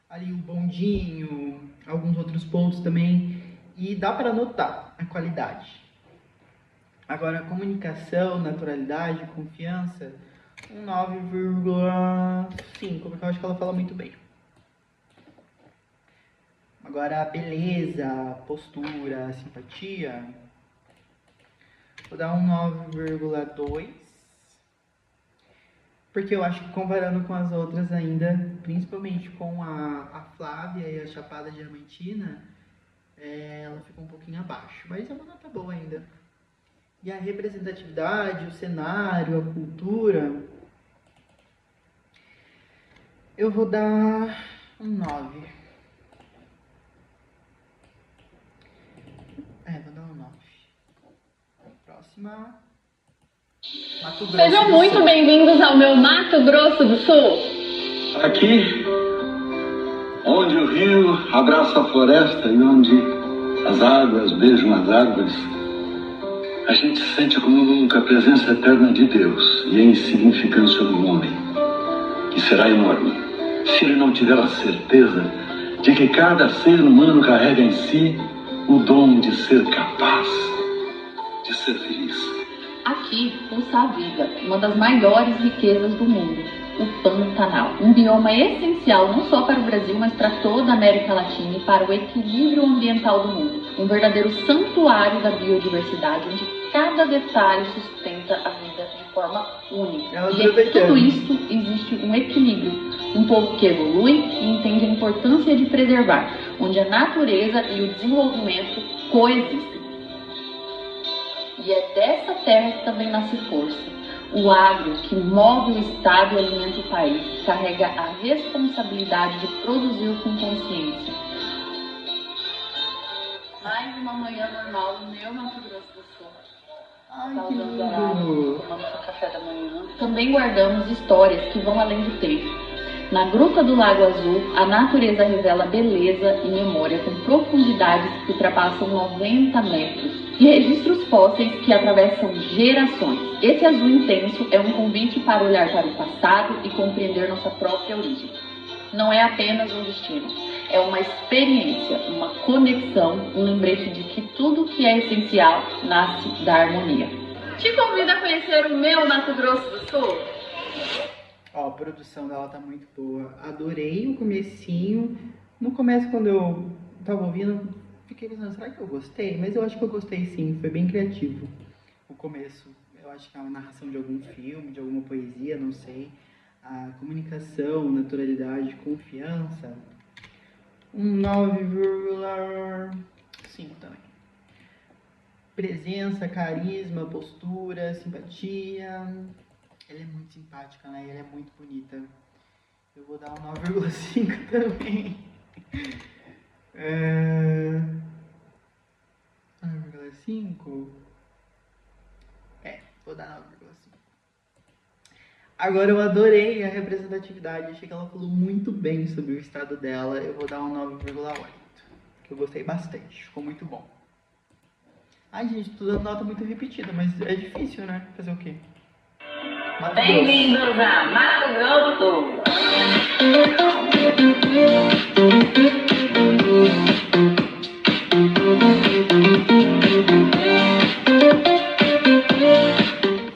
Ali o bondinho, alguns outros pontos também. E dá para notar a qualidade. Agora, comunicação, naturalidade, confiança, um 9,5, porque eu acho que ela fala muito bem. Agora, a beleza, a postura, a simpatia, vou dar um 9,2, porque eu acho que comparando com as outras ainda, principalmente com a Flávia e a Chapada Diamantina, ela ficou um pouquinho abaixo, mas é uma nota boa ainda. E a representatividade, o cenário, a cultura, eu vou dar um 9. Vou dar um 9. Próxima. Mato Grosso. Sejam muito bem-vindos ao meu Mato Grosso do Sul. Aqui, onde o rio abraça a floresta e onde as águas beijam as árvores, a gente sente como nunca a presença eterna de Deus e a insignificância do homem, que será enorme se ele não tiver a certeza de que cada ser humano carrega em si o dom de ser capaz de ser feliz. Aqui pulsa a vida, uma das maiores riquezas do mundo, o Pantanal. Um bioma essencial não só para o Brasil, mas para toda a América Latina e para o equilíbrio ambiental do mundo. Um verdadeiro santuário da biodiversidade, onde cada detalhe sustenta a vida de forma única. E em tudo isso existe um equilíbrio. Um povo que evolui e entende a importância de preservar, onde a natureza e o desenvolvimento coexistem. E é dessa terra que também nasce força. O agro, que move o Estado e alimenta o país, carrega a responsabilidade de produzir com consciência. Mais uma manhã normal no meu Mato Grosso do Sul. Saudando a água, tomando café da manhã. Também guardamos histórias que vão além do tempo. Na Gruta do Lago Azul, a natureza revela beleza e memória com profundidades que ultrapassam 90 metros e registros fósseis que atravessam gerações. Esse azul intenso é um convite para olhar para o passado e compreender nossa própria origem. Não é apenas um destino, é uma experiência, uma conexão, um lembrete de que tudo que é essencial nasce da harmonia. Te convido a conhecer o meu Mato Grosso do Sul. Ó, a produção dela tá muito boa. Adorei o comecinho. No começo, quando eu tava ouvindo, fiquei pensando, será que eu gostei? Mas eu acho que eu gostei sim, foi bem criativo. O começo, eu acho que é uma narração de algum filme, de alguma poesia, não sei. A comunicação, naturalidade, confiança. Um 9,5 também. Presença, carisma, postura, simpatia. Ela é muito simpática, né? E ela é muito bonita. Eu vou dar um 9,5 também. 9,5? Vou dar 9,5. Agora eu adorei a representatividade. Achei que ela falou muito bem sobre o estado dela. Eu vou dar um 9,8. Que eu gostei bastante. Ficou muito bom. Ai, gente, tô dando nota muito repetida, mas é difícil, né? Fazer o quê? Bem-vindos a Mato Grosso!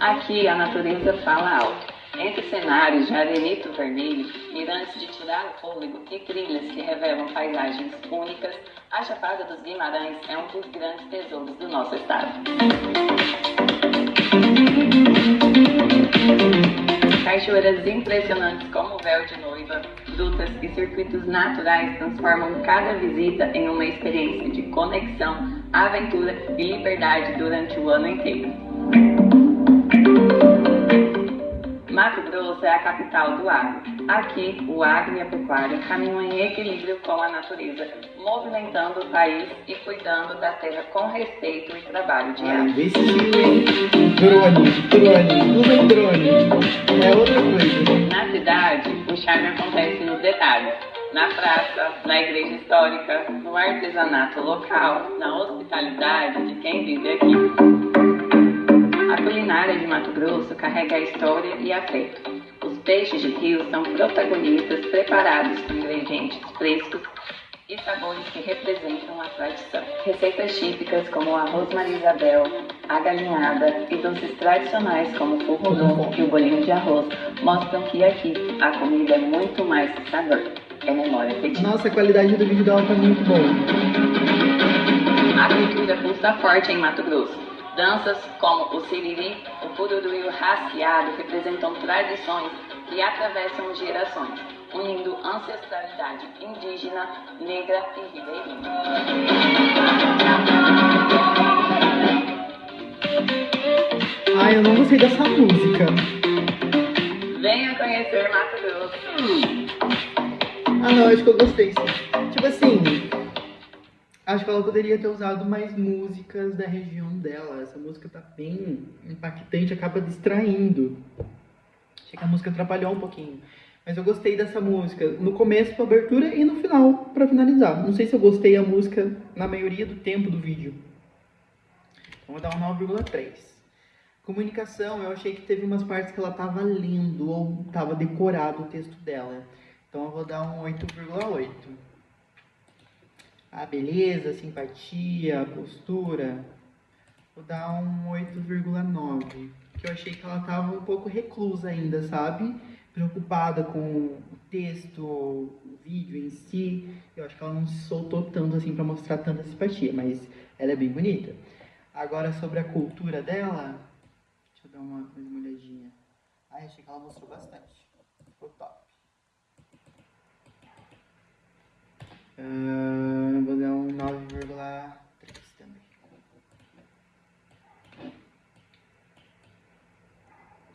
Aqui a natureza fala alto. Entre cenários de arenito vermelho, mirantes de tirar o fôlego e trilhas que revelam paisagens únicas, a Chapada dos Guimarães é um dos grandes tesouros do nosso estado. Cachoeiras impressionantes como o véu de noiva, grutas e circuitos naturais transformam cada visita em uma experiência de conexão, aventura e liberdade durante o ano inteiro. Mato Grosso é a capital do agro. Aqui, o agro e a pecuária caminham em equilíbrio com a natureza, movimentando o país e cuidando da terra com respeito e trabalho diário. Drone. É outra coisa. Na cidade, o charme acontece nos detalhes. Na praça, na igreja histórica, no artesanato local, na hospitalidade de quem vive aqui. A culinária de Mato Grosso carrega a história e afeto. Os peixes de rio são protagonistas preparados com ingredientes frescos e sabores que representam a tradição. Receitas típicas como o arroz Maria Isabel, a galinhada e doces tradicionais como o furrodum e o bolinho de arroz mostram que aqui a comida é muito mais que sabor, é memória afetiva. Nossa, a qualidade do vídeo dela tá muito boa. A cultura pulsa forte em Mato Grosso. Danças como o siriri, o pururu e o rasqueado representam tradições que atravessam gerações, unindo ancestralidade indígena, negra e ribeirinha. Ai, eu não gostei dessa música. Venha conhecer Mato Grosso. Ah, não, acho que eu gostei sim. Tipo assim, acho que ela poderia ter usado mais músicas da região dela. Essa música tá bem impactante, acaba distraindo. Achei que a música atrapalhou um pouquinho. Mas eu gostei dessa música no começo pra abertura e no final pra finalizar. Não sei se eu gostei a música na maioria do tempo do vídeo. Então vou dar um 9,3. Comunicação, eu achei que teve umas partes que ela tava lendo ou tava decorado o texto dela. Então eu vou dar um 8,8. A beleza, a simpatia, a postura, vou dar um 8,9. Porque eu achei que ela tava um pouco reclusa ainda, sabe? Preocupada com o texto, o vídeo em si. Eu acho que ela não se soltou tanto assim pra mostrar tanta simpatia, mas ela é bem bonita. Agora sobre a cultura dela, deixa eu dar uma olhadinha. Ai, achei que ela mostrou bastante. Ficou top. Vou dar um 9,3 também.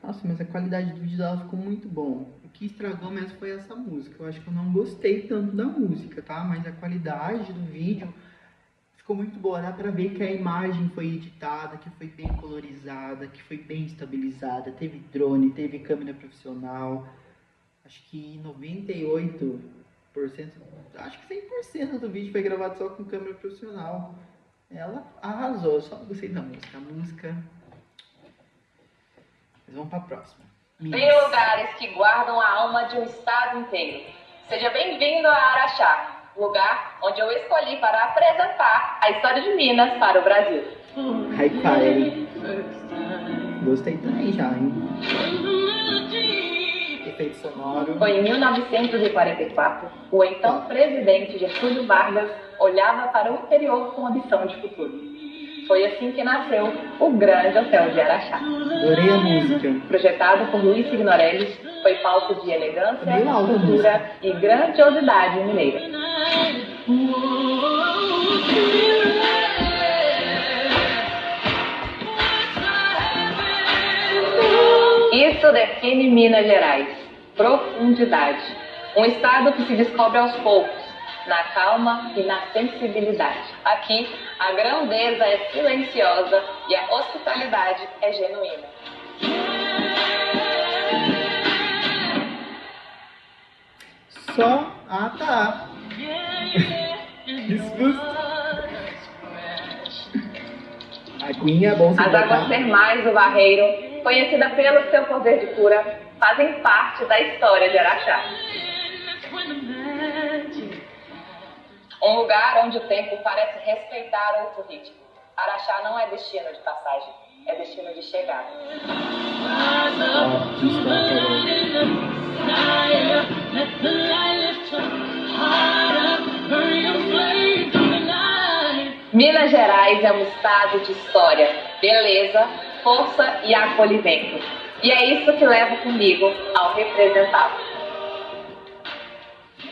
Nossa, mas a qualidade do vídeo dela ficou muito bom. O que estragou mesmo foi essa música. Eu acho que eu não gostei tanto da música, tá? Mas a qualidade do vídeo ficou muito boa. Dá pra ver que a imagem foi editada, que foi bem colorizada, que foi bem estabilizada. Teve drone, teve câmera profissional. Acho que 98%, acho que 100% do vídeo foi gravado só com câmera profissional. Ela arrasou, eu só não gostei da música. A música... Mas vamos pra próxima. Tem lugares que guardam a alma de um estado inteiro. Seja bem-vindo a Araxá, lugar onde eu escolhi para apresentar a história de Minas para o Brasil. Hi-Fi. Gostei também já, hein? Efeito sonoro. Foi em 1944, o então presidente Getúlio Vargas olhava para o interior com ambição de futuro. Foi assim que nasceu o Grande Hotel de Araxá. Adorei a música. Projetado por Luiz Signorelli, foi palco de elegância, cultura e grandiosidade mineira. Isso define Minas Gerais. Profundidade. Um estado que se descobre aos poucos, na calma e na sensibilidade. Aqui, a grandeza é silenciosa e a hospitalidade é genuína. Só... Ah, tá. Aguinha é bom. As águas termais do Barreiro, conhecida pelo seu poder de cura, fazem parte da história de Araxá. Um lugar onde o tempo parece respeitar outro ritmo. Araxá não é destino de passagem, é destino de chegada. Minas Gerais é um estado de história, beleza, força e acolhimento. E é isso que levo comigo ao representá-lo.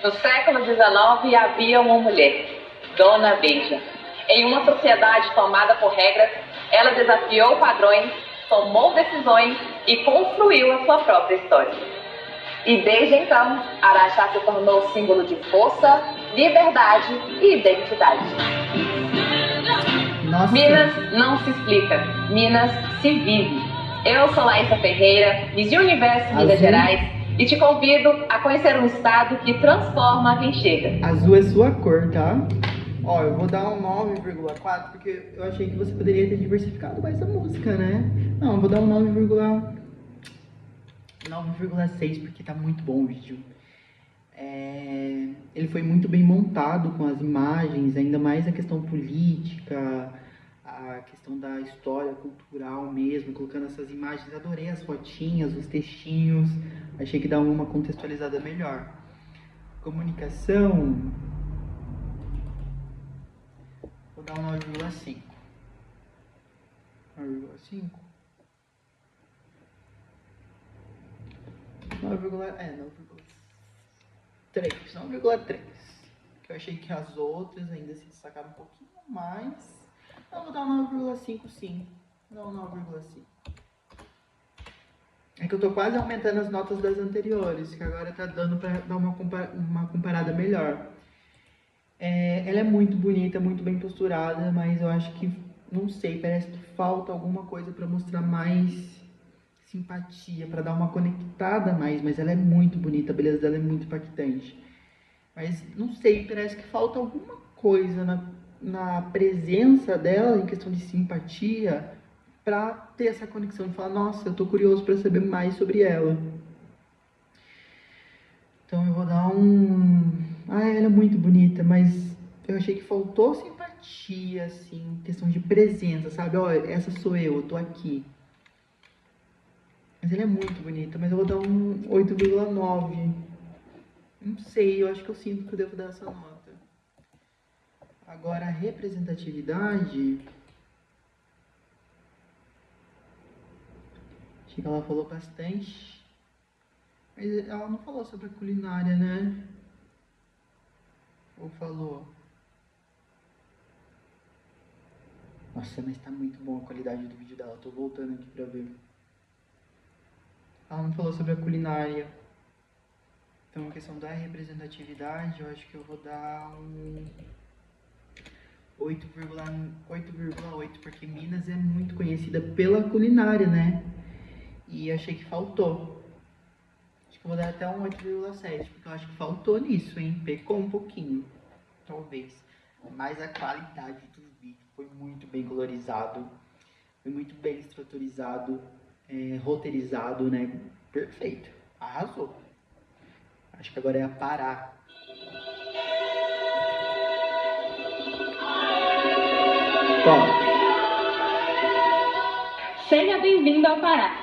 No século XIX havia uma mulher, Dona Beija. Em uma sociedade tomada por regras, ela desafiou padrões, tomou decisões e construiu a sua própria história. E desde então, Araxá se tornou símbolo de força, liberdade e identidade. Nossa. Minas não se explica, Minas se vive. Eu sou Laísa Ferreira, Miss Universo Minas Gerais, e te convido a conhecer um estado que transforma quem chega. Azul é sua cor, tá? Ó, eu vou dar um 9,4 porque eu achei que você poderia ter diversificado mais a música, né? Não, eu vou dar um 9,6 porque tá muito bom o vídeo. Ele foi muito bem montado com as imagens, ainda mais a questão política, a questão da história cultural mesmo, colocando essas imagens. Adorei as fotinhas, os textinhos, achei que dá uma contextualizada melhor. Comunicação, vou dar um 9,5. 9,5? 9,3. Que eu achei que as outras ainda se destacaram um pouquinho mais. Eu vou dar um 9,5 sim. Não, 9,5. É que eu tô quase aumentando as notas das anteriores, que agora tá dando pra dar uma comparada melhor. Ela é muito bonita, muito bem posturada, mas eu acho que, não sei, parece que falta alguma coisa pra mostrar mais simpatia, para dar uma conectada mais, mas ela é muito bonita, a beleza dela é muito impactante. Mas não sei, parece que falta alguma coisa na presença dela, em questão de simpatia, para ter essa conexão de falar, nossa, eu tô curioso para saber mais sobre ela. Então eu vou dar ela é muito bonita, mas eu achei que faltou simpatia, assim, questão de presença, sabe? Ó, essa sou eu tô aqui. Mas ela é muito bonita, mas eu vou dar um 8,9. Não sei, eu acho que eu sinto que eu devo dar essa nota. Agora, a representatividade... Achei que ela falou bastante. Mas ela não falou sobre a culinária, né? Ou falou? Nossa, mas tá muito bom a qualidade do vídeo dela. Tô voltando aqui pra ver. Ela não falou sobre a culinária. Então, a questão da representatividade, eu acho que eu vou dar um 8,8, porque Minas é muito conhecida pela culinária, né? E achei que faltou. Acho que eu vou dar até um 8,7, porque eu acho que faltou nisso, hein? Pecou um pouquinho, talvez. Mas a qualidade do vídeo foi muito bem colorizado, foi muito bem estruturizado, roteirizado, né? Perfeito, arrasou. Acho que agora é a Pará. Top. Seja bem-vindo ao Pará.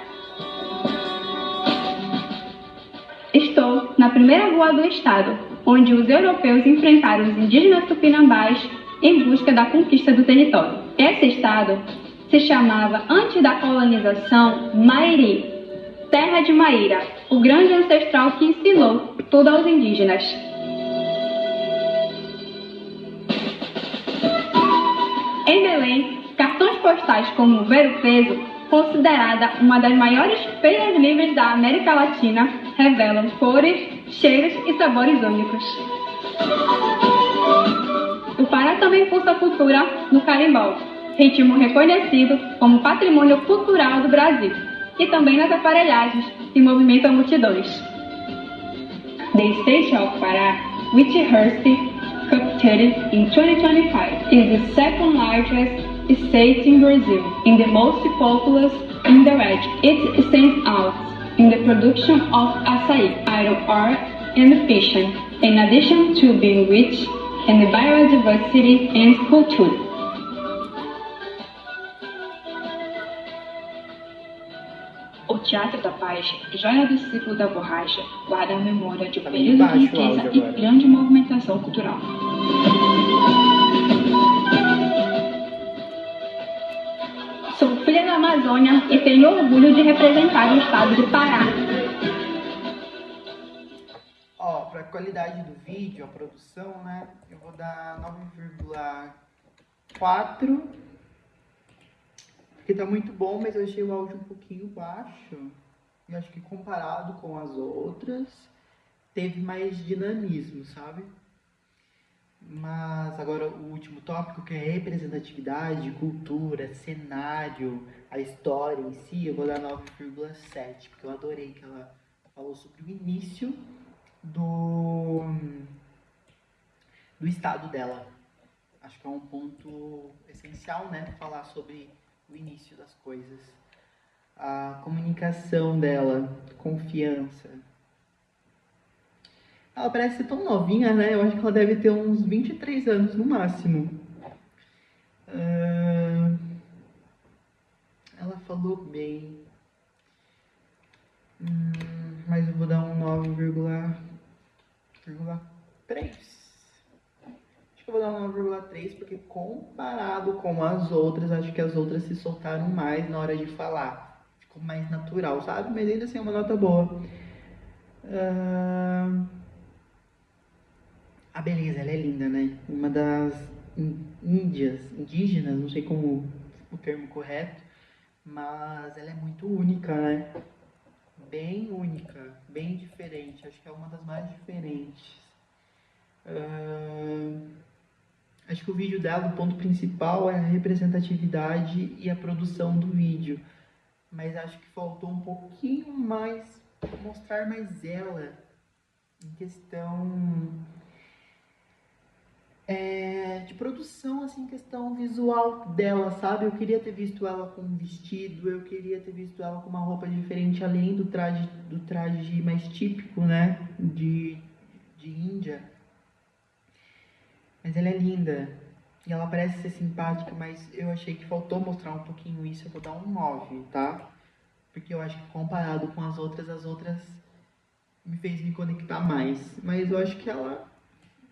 Estou na primeira rua do estado, onde os europeus enfrentaram os indígenas tupinambás em busca da conquista do território. Esse estado se chamava, antes da colonização, Mairi, terra de Maíra, o grande ancestral que ensinou tudo aos indígenas. Em Belém, cartões postais como Ver o Peso, considerada uma das maiores feiras livres da América Latina, revelam cores, cheiros e sabores únicos. O Pará também pulsa a cultura no carimbó, ritmo reconhecido como patrimônio cultural do Brasil, e também nas aparelhagens que movimentam multidões. The State of Pará, which Hearst competed in 2025, is the second largest state in Brazil and the most populous in the region. It stands out in the production of açaí, iron ore, and fishing, in addition to being rich in biodiversity and culture. O Teatro da Paz, joia do ciclo da borracha, guarda a memória de um período de riqueza e grande movimentação cultural. Sou filha da Amazônia e tenho orgulho de representar o estado de Pará. Ó, pra qualidade do vídeo, a produção, né, eu vou dar 9,4. Porque tá muito bom, mas eu achei o áudio um pouquinho baixo. E acho que comparado com as outras, teve mais dinamismo, sabe? Mas agora o último tópico, que é representatividade, cultura, cenário, a história em si, eu vou dar 9,7, porque eu adorei que ela falou sobre o início do estado dela. Acho que é um ponto essencial, né? Falar sobre o início das coisas. A comunicação dela, confiança. Ela parece ser tão novinha, né? Eu acho que ela deve ter uns 23 anos no máximo. Ela falou bem. Mas eu vou dar um 9,3. Acho que eu vou dar um 9,3 porque comparado com as outras, acho que as outras se soltaram mais na hora de falar. Ficou mais natural, sabe? Mas ainda assim é uma nota boa. A beleza, ela é linda, né? Uma das indígenas, não sei como o termo correto, mas ela é muito única, né? Bem única, bem diferente. Acho que é uma das mais diferentes. Acho que o vídeo dela, o ponto principal é a representatividade e a produção do vídeo. mas acho que faltou um pouquinho mais, mostrar mais ela em questão de produção, assim, questão visual dela, sabe? Eu queria ter visto ela com um vestido, eu queria ter visto ela com uma roupa diferente, além do traje mais típico, né, de Índia. Mas ela é linda, e ela parece ser simpática, mas eu achei que faltou mostrar um pouquinho isso. Eu vou dar um 9, tá? Porque eu acho que comparado com as outras me fez me conectar mais. Mas eu acho que ela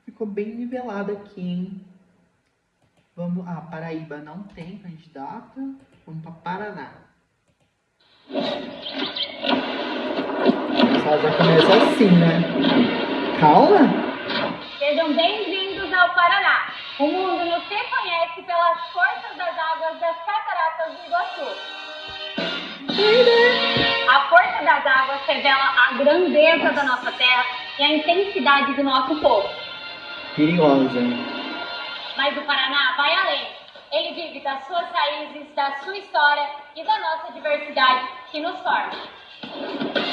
ficou bem nivelada aqui, hein? Vamos... Paraíba não tem candidata. Vamos para Paraná. Ela já começa assim, né? Calma! Sejam bem-vindos ao Paraná. O mundo nos reconhece pelas forças das águas das Cataratas do Iguaçu. A força das águas revela a grandeza da nossa terra e a intensidade do nosso povo. Perigosa. Mas o Paraná vai além. Ele vive das suas raízes, da sua história e da nossa diversidade que nos forma.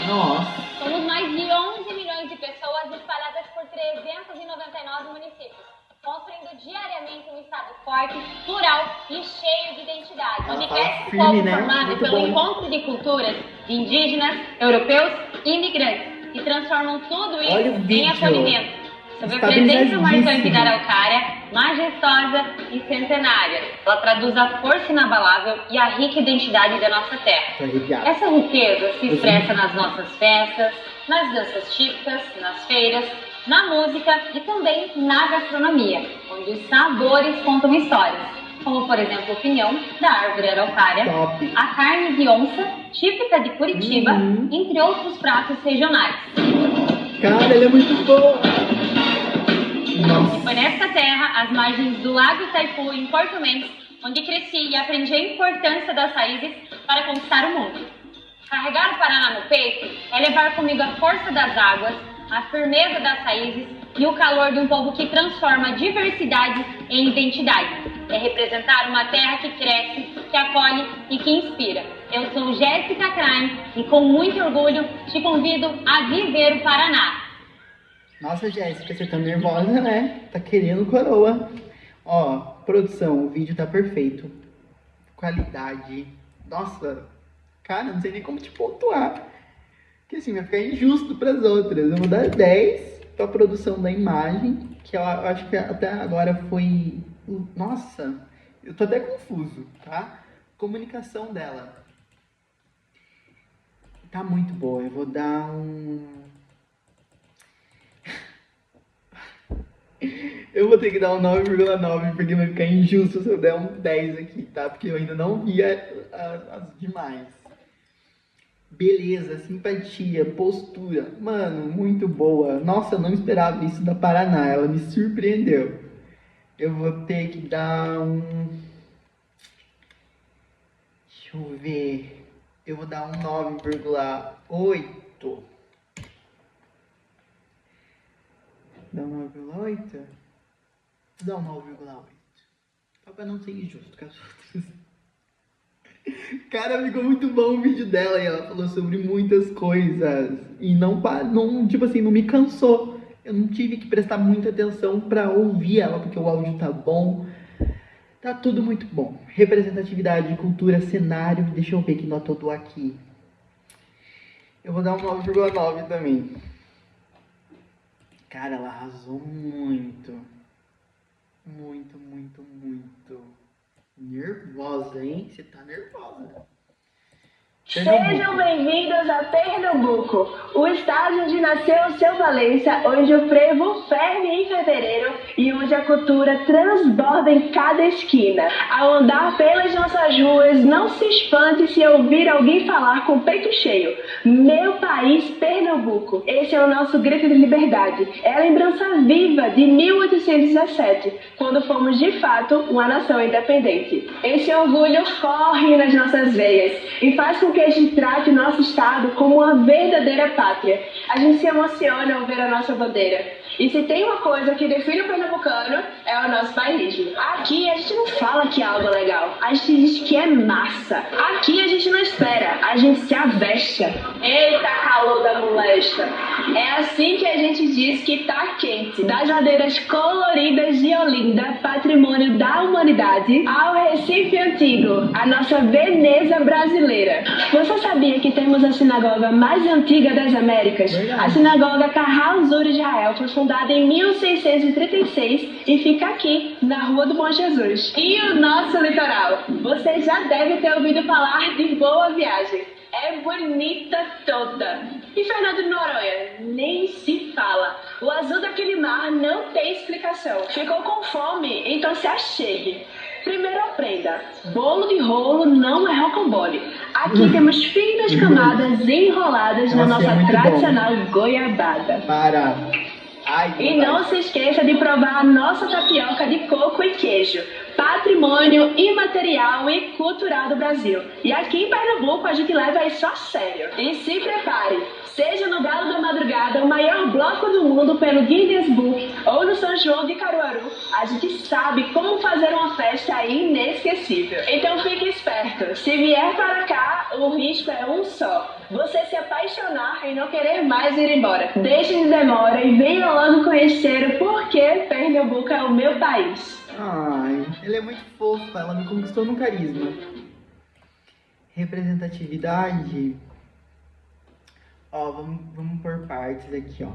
Nossa. Somos mais de 11 milhões de pessoas espalhadas por 399 municípios, construindo diariamente um estado forte, plural e cheio de identidade. Onde cresce um povo formado pelo encontro de culturas de indígenas, europeus e imigrantes, que transformam tudo isso em acolhimento. Sob a presença marcante da araucária, majestosa e centenária. Ela traduz a força inabalável e a rica identidade da nossa terra. Essa riqueza se expressa nas nossas festas, nas danças típicas, nas feiras, na música e também na gastronomia, onde os sabores contam histórias, como por exemplo o pinhão da árvore araucária, a carne de onça, típica de Curitiba, entre outros pratos regionais. Cara, ele é muito bom! E foi nesta terra, às margens do Lago Itaipu, em Porto Mendes, onde cresci e aprendi a importância das raízes para conquistar o mundo. Carregar o Paraná no peito é levar comigo a força das águas, a firmeza das raízes e o calor de um povo que transforma a diversidade em identidade. É representar uma terra que cresce, que acolhe e que inspira. Eu sou Jéssica Krain e com muito orgulho te convido a viver o Paraná. Nossa, Jéssica, você tá nervosa, né? Tá querendo coroa. Ó, produção, o vídeo tá perfeito. Qualidade. Nossa, cara, não sei nem como te pontuar. Porque assim, vai ficar injusto pras outras. Eu vou dar 10 pra produção da imagem, que eu acho que até agora foi... Nossa, eu tô até confuso, tá? Comunicação dela. Tá muito boa. Eu vou dar um... Eu vou ter que dar um 9,9 porque vai ficar injusto se eu der um 10 aqui, tá? Porque eu ainda não vi as demais. Beleza, simpatia, postura. Mano, muito boa. Nossa, eu não esperava isso da Paraná. Ela me surpreendeu. Eu vou ter que dar um... Deixa eu ver. Eu vou dar um 9,8. Dá um 9,8? Dá um 9,8. Só pra não ser injusto com as outras. Cara, ficou muito bom o vídeo dela e ela falou sobre muitas coisas. E não, tipo assim, não me cansou. Eu não tive que prestar muita atenção pra ouvir ela, porque o áudio tá bom. Tá tudo muito bom. Representatividade, cultura, cenário. Deixa eu ver que nota eu dou aqui. Eu vou dar um 9,9 também. Cara, ela arrasou muito. Muito, muito, muito. Nervosa, hein? Você tá nervosa. Sejam bem-vindos a Pernambuco, o estado onde nasceu o seu Valença, onde o frevo ferve em fevereiro e onde a cultura transborda em cada esquina. Ao andar pelas nossas ruas, não se espante se ouvir alguém falar com o peito cheio. Meu país, Pernambuco. Esse é o nosso grito de liberdade. É a lembrança viva de 1817, quando fomos de fato uma nação independente. Esse orgulho corre nas nossas veias e faz com que que a gente trate o nosso estado como uma verdadeira pátria. A gente se emociona ao ver a nossa bandeira. E se tem uma coisa que define o pernambucano, é o nosso bairrismo. Aqui a gente não fala que é algo legal, a gente diz que é massa. Aqui a gente não espera, a gente se avesta. Eita calor da molesta! É assim que a gente diz que tá quente. Das ladeiras coloridas de Olinda, patrimônio da humanidade, ao Recife Antigo, a nossa Veneza brasileira. Você sabia que temos a sinagoga mais antiga das Américas? A sinagoga Kahal Zur Israel foi fundada em 1636 e fica aqui, na Rua do Bom Jesus. E o nosso litoral? Você já deve ter ouvido falar de Boa Viagem. É bonita toda. E Fernando de Noronha? Nem se fala. O azul daquele mar não tem explicação. Ficou com fome? Então se achegue. Primeiro aprenda, bolo de rolo não é rocambole. Aqui temos finas camadas enroladas na nossa tradicional goiabada. E não se esqueça de provar a nossa tapioca de coco e queijo, patrimônio imaterial e cultural do Brasil. E aqui em Pernambuco a gente leva isso a sério. E se prepare, seja no Galo da Madrugada, o maior bloco do mundo pelo Guinness Book, ou no São João de Caruaru, a gente sabe como fazer uma festa inesquecível. Então fique esperto, se vier para cá, o risco é um só. Você se apaixonar e não querer mais ir embora. Deixe de demora e venha logo conhecer o porquê Pernambuco é o meu país. Ai, ela é muito fofa, ela me conquistou no carisma. Representatividade. Ó, vamos por partes aqui, ó.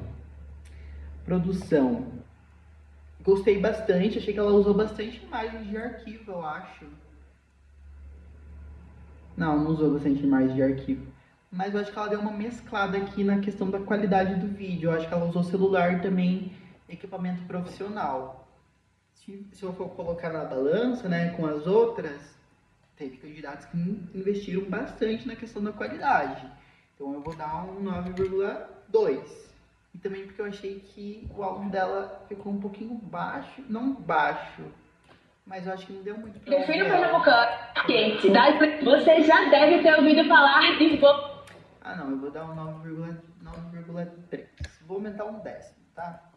Produção. Gostei bastante, achei que ela usou bastante imagens de arquivo, eu acho. Não usou bastante imagens de arquivo. Mas eu acho que ela deu uma mesclada aqui na questão da qualidade do vídeo. Eu acho que ela usou celular também, equipamento profissional. Se eu for colocar na balança, né, com as outras, teve candidatos que investiram bastante na questão da qualidade. Então eu vou dar um 9,2. E também porque eu achei que o áudio dela ficou um pouquinho baixo. Não baixo, mas eu acho que não deu muito pra Prefiro Pernambucano, quente. Você já deve ter ouvido falar de... Ah não, eu vou dar um 9,3. Vou aumentar um décimo, tá?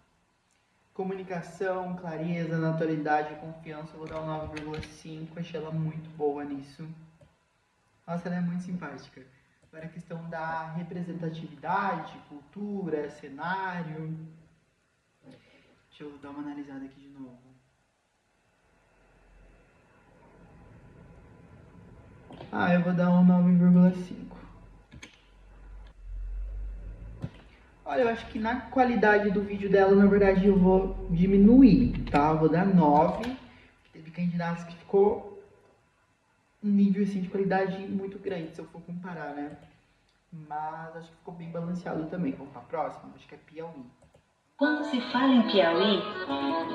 Comunicação, clareza, naturalidade e confiança, eu vou dar um 9,5. Achei ela muito boa nisso. Nossa, ela é muito simpática. Agora a questão da representatividade, cultura, cenário. Deixa eu dar uma analisada aqui de novo. Eu vou dar um 9,5. Olha, eu acho que na qualidade do vídeo dela, na verdade, eu vou diminuir, tá? Eu vou dar 9. Teve candidatos que ficou um nível, assim, de qualidade muito grande, se eu for comparar, né? Mas acho que ficou bem balanceado também. Vamos pra próxima? Acho que é Piauí. Quando se fala em Piauí,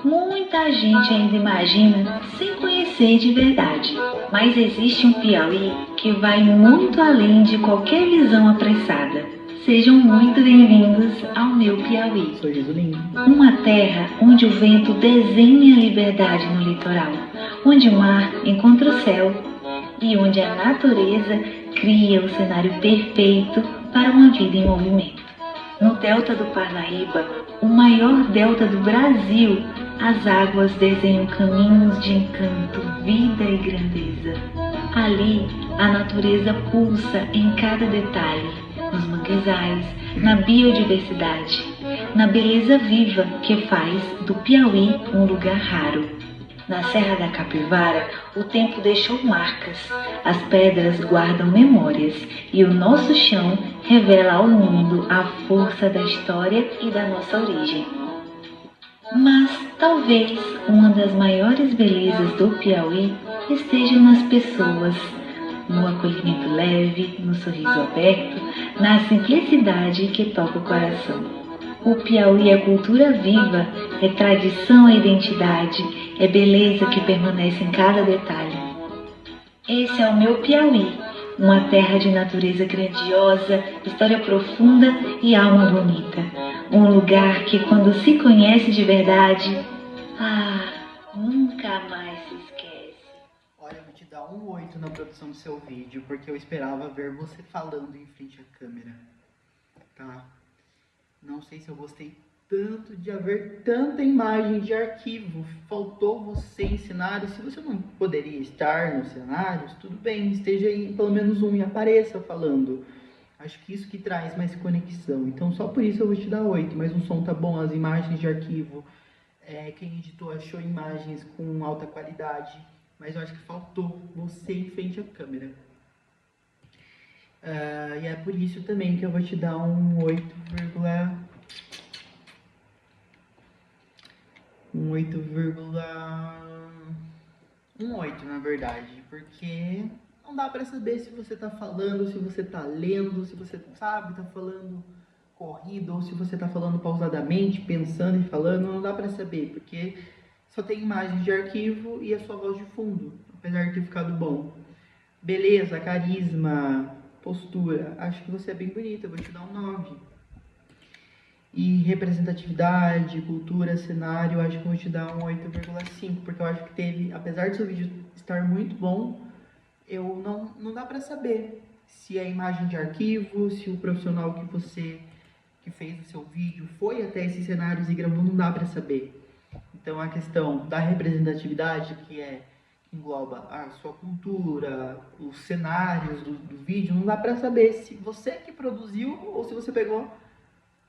muita gente ainda imagina sem conhecer de verdade. Mas existe um Piauí que vai muito além de qualquer visão apressada. Sejam muito bem-vindos ao meu Piauí. Uma terra onde o vento desenha a liberdade no litoral, onde o mar encontra o céu e onde a natureza cria o cenário perfeito para uma vida em movimento. No delta do Parnaíba, o maior delta do Brasil, as águas desenham caminhos de encanto, vida e grandeza. Ali, a natureza pulsa em cada detalhe, nos manguezais, na biodiversidade, na beleza viva que faz do Piauí um lugar raro. Na Serra da Capivara, o tempo deixou marcas, as pedras guardam memórias e o nosso chão revela ao mundo a força da história e da nossa origem. Mas talvez uma das maiores belezas do Piauí esteja nas pessoas, no acolhimento leve, no sorriso aberto, na simplicidade que toca o coração. O Piauí é cultura viva, é tradição e identidade, é beleza que permanece em cada detalhe. Esse é o meu Piauí, uma terra de natureza grandiosa, história profunda e alma bonita. Um lugar que quando se conhece de verdade, nunca mais se esquece. Olha, eu vou te dar um 8 na produção do seu vídeo, porque eu esperava ver você falando em frente à câmera, tá? Não sei se eu gostei tanto de haver tanta imagem de arquivo. Faltou você em cenário. Se você não poderia estar nos cenários, tudo bem, esteja em pelo menos um e apareça falando. Acho que isso que traz mais conexão. Então só por isso eu vou te dar 8, mas o som tá bom, as imagens de arquivo, quem editou achou imagens com alta qualidade, mas eu acho que faltou você em frente à câmera. E é por isso também que eu vou te dar um 8 na verdade, porque não dá pra saber se você tá falando, se você tá lendo, se você sabe, tá falando corrido, ou se você tá falando pausadamente, pensando e falando, não dá pra saber, porque só tem imagens de arquivo e a sua voz de fundo, apesar de ter ficado bom. Beleza, carisma, postura, acho que você é bem bonita, eu vou te dar um 9. E representatividade, cultura, cenário, acho que eu vou te dar um 8,5, porque eu acho que teve, apesar do seu vídeo estar muito bom, não dá pra saber se a imagem de arquivo, se o profissional que fez o seu vídeo foi até esses cenários e gravou, não dá pra saber. Então a questão da representatividade, que engloba a sua cultura, os cenários do vídeo, não dá pra saber se você que produziu ou se você pegou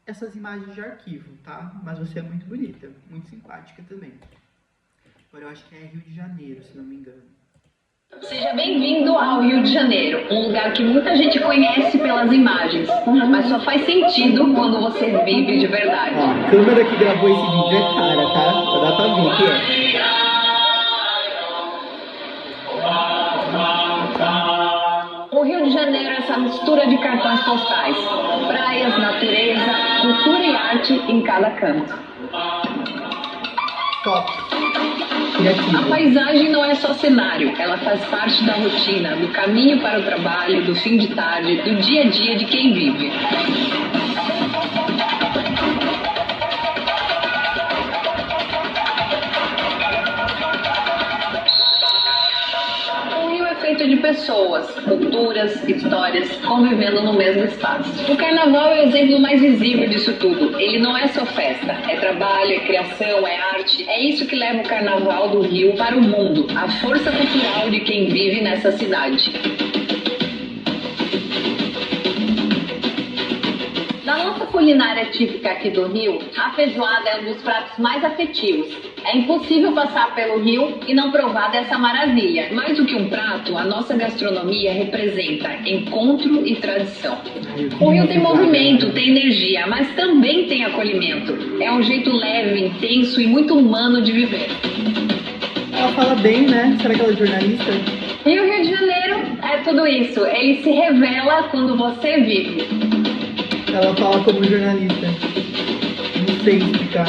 essas imagens de arquivo, tá? Mas você é muito bonita, muito simpática também. Agora eu acho que é Rio de Janeiro, se não me engano. Seja bem-vindo ao Rio de Janeiro, um lugar que muita gente conhece pelas imagens, mas só faz sentido quando você vive de verdade. Ó, a câmera que gravou esse vídeo é cara, tá? Dá pra ver aqui, ó. O Rio de Janeiro é essa mistura de cartões postais, praias, natureza, cultura e arte em cada canto. Top. A paisagem não é só cenário, ela faz parte da rotina, do caminho para o trabalho, do fim de tarde, do dia a dia de quem vive. O Rio é feito de pessoas, culturas, histórias, convivendo no mesmo espaço. O carnaval é o exemplo mais visível disso tudo. Ele não é só festa, é trabalho, é criação, é arte. É isso que leva o carnaval do Rio para o mundo, a força cultural de quem vive nessa cidade. Na nossa culinária típica aqui do Rio, a feijoada é um dos pratos mais afetivos. É impossível passar pelo Rio e não provar dessa maravilha. Mais do que um prato, a nossa gastronomia representa encontro e tradição. O Rio tem movimento, tem energia, mas também tem acolhimento. É um jeito leve, intenso e muito humano de viver. Ela fala bem, né? Será que ela é jornalista? E o Rio de Janeiro é tudo isso. Ele se revela quando você vive. Ela fala como jornalista. Não sei explicar.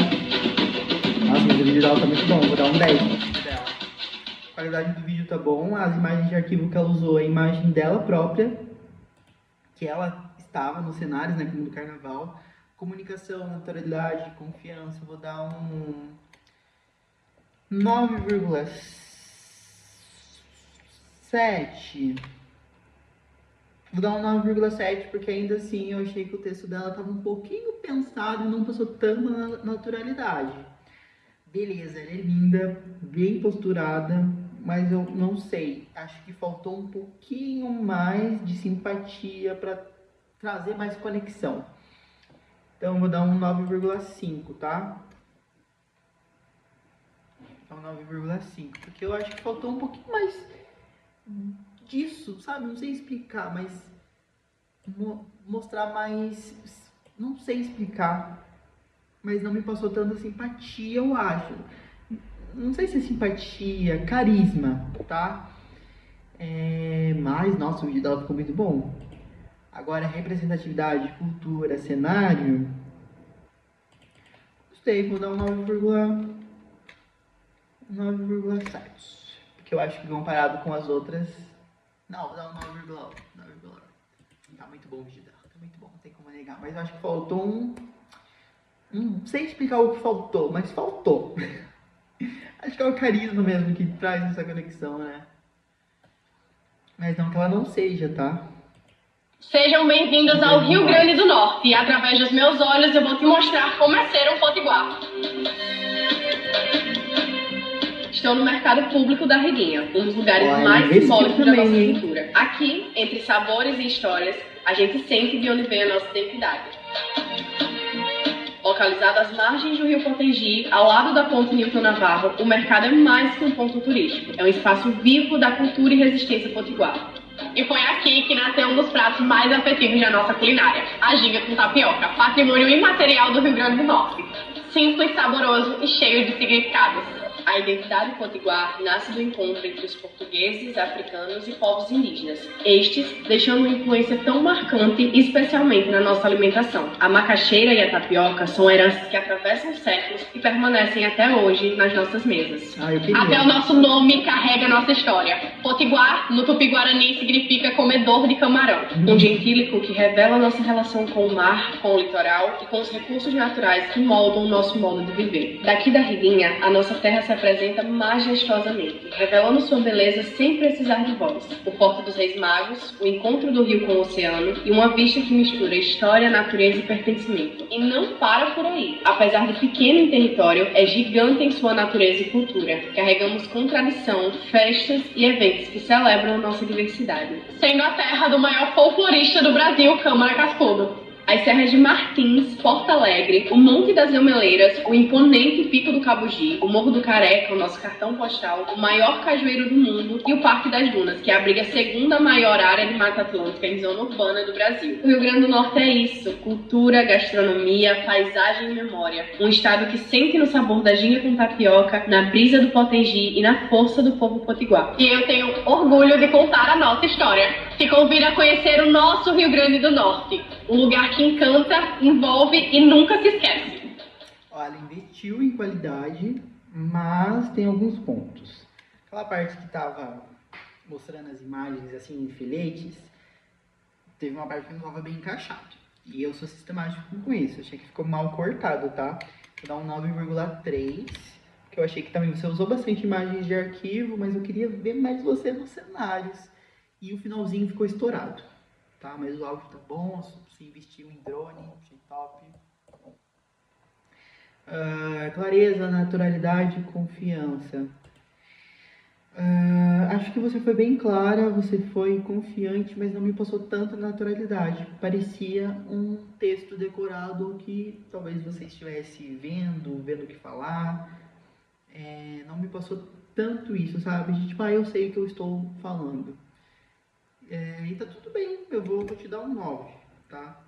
Nossa, mas o vídeo dela tá muito bom, vou dar um 10 dela. A qualidade do vídeo tá bom, as imagens de arquivo que ela usou, a imagem dela própria, que ela estava nos cenários, né, como do carnaval. Comunicação, naturalidade, confiança, vou dar um 9,7. Vou dar um 9,7 porque ainda assim eu achei que o texto dela estava um pouquinho pensado e não passou tanta naturalidade. Beleza, ela é linda, bem posturada, mas eu não sei. Acho que faltou um pouquinho mais de simpatia para trazer mais conexão. Então eu vou dar um 9,5, tá? Então 9,5, porque eu acho que faltou um pouquinho mais disso, sabe? Não sei explicar, mas mostrar mais, não sei explicar. Mas não me passou tanta simpatia, eu acho. Não sei se é simpatia, carisma, tá? Mas, nossa, o vídeo dela ficou muito bom. Agora, representatividade, cultura, cenário. Gostei, vou dar um 9,7. Porque eu acho que comparado com as outras... Não, vou dar um 9,8. Tá muito bom o vídeo dela, tá muito bom, não tem como negar. Mas eu acho que faltou um... Não sei explicar o que faltou, mas faltou. Acho que é o carisma mesmo que traz essa conexão, né? Mas não que ela não seja, tá? Sejam bem-vindos ao Rio Grande do Norte. E através dos meus olhos eu vou te mostrar como é ser um potiguar. Estou no mercado público da Riguinha, um dos lugares mais simbólicos da nossa cultura. Aqui, entre sabores e histórias, a gente sente de onde vem a nossa identidade. Localizado às margens do rio Potengi, ao lado da ponte Newton Navarro, o mercado é mais que um ponto turístico. É um espaço vivo da cultura e resistência potiguar. E foi aqui que nasceu um dos pratos mais afetivos da nossa culinária, a ginga com tapioca, patrimônio imaterial do Rio Grande do Norte. Simples, saboroso e cheio de significados. A identidade potiguar nasce do encontro entre os portugueses, africanos e povos indígenas. Estes deixando uma influência tão marcante, especialmente na nossa alimentação. A macaxeira e a tapioca são heranças que atravessam séculos e permanecem até hoje nas nossas mesas. Até o nosso nome carrega nossa história. Potiguar, no tupi-guarani, significa comedor de camarão. Um gentílico que revela nossa relação com o mar, com o litoral e com os recursos naturais que moldam o nosso modo de viver. Daqui da Riguinha, a nossa terra se apresenta majestosamente, revelando sua beleza sem precisar de voz. O Porto dos Reis Magos, o encontro do rio com o oceano e uma vista que mistura história, natureza e pertencimento. E não para por aí. Apesar de pequeno em território, é gigante em sua natureza e cultura. Carregamos com tradição, festas e eventos que celebram nossa diversidade. Sendo a terra do maior folclorista do Brasil, Câmara Cascudo. As serras de Martins, Porto Alegre, o Monte das Gameleiras, o imponente Pico do Cabugi, o Morro do Careca, o nosso cartão postal, o maior cajueiro do mundo e o Parque das Dunas, que abriga a segunda maior área de Mata Atlântica em zona urbana do Brasil. O Rio Grande do Norte é isso: cultura, gastronomia, paisagem e memória. Um estado que sente no sabor da ginga com tapioca, na brisa do Potengi e na força do povo potiguar. E eu tenho orgulho de contar a nossa história. Te convido a conhecer o nosso Rio Grande do Norte, um lugar que encanta, envolve e nunca se esquece. Olha, investiu em qualidade, mas tem alguns pontos. Aquela parte que estava mostrando as imagens assim em filetes, teve uma parte que não estava bem encaixado. E eu sou sistemático com isso, achei que ficou mal cortado, tá? Vou dar um 9,3, que eu achei que também você usou bastante imagens de arquivo, mas eu queria ver mais você nos cenários. E o finalzinho ficou estourado, tá? Mas o áudio tá bom, se investiu em drone, achei top. Clareza, naturalidade, confiança. Acho que você foi bem clara, você foi confiante, mas não me passou tanta naturalidade. Parecia um texto decorado que talvez você estivesse vendo o que falar. Não me passou tanto isso, sabe? De tipo, eu sei o que eu estou falando. E tá tudo bem, eu vou te dar um 9, tá?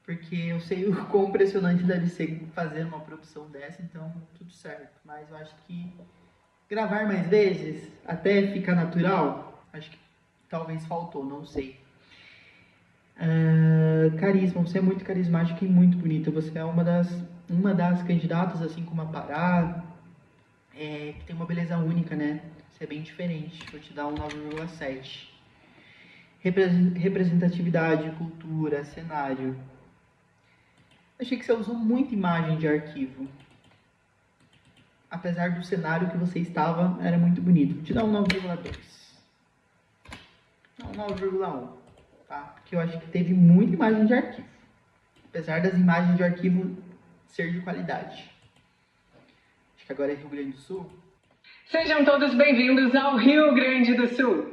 Porque eu sei o quão impressionante deve ser fazer uma produção dessa, então tudo certo. Mas eu acho que gravar mais vezes, até ficar natural, acho que talvez faltou, não sei. Carisma, você é muito carismática e muito bonita. Você é uma das candidatas, assim como a Pará, que tem uma beleza única, né? Você é bem diferente, vou te dar um 9,7. Representatividade, cultura, cenário. Achei que você usou muita imagem de arquivo. Apesar do cenário que você estava, era muito bonito. Vou te dar um 9,2. Não, 9,1. Tá? Porque eu acho que teve muita imagem de arquivo. Apesar das imagens de arquivo ser de qualidade. Acho que agora é Rio Grande do Sul. Sejam todos bem-vindos ao Rio Grande do Sul.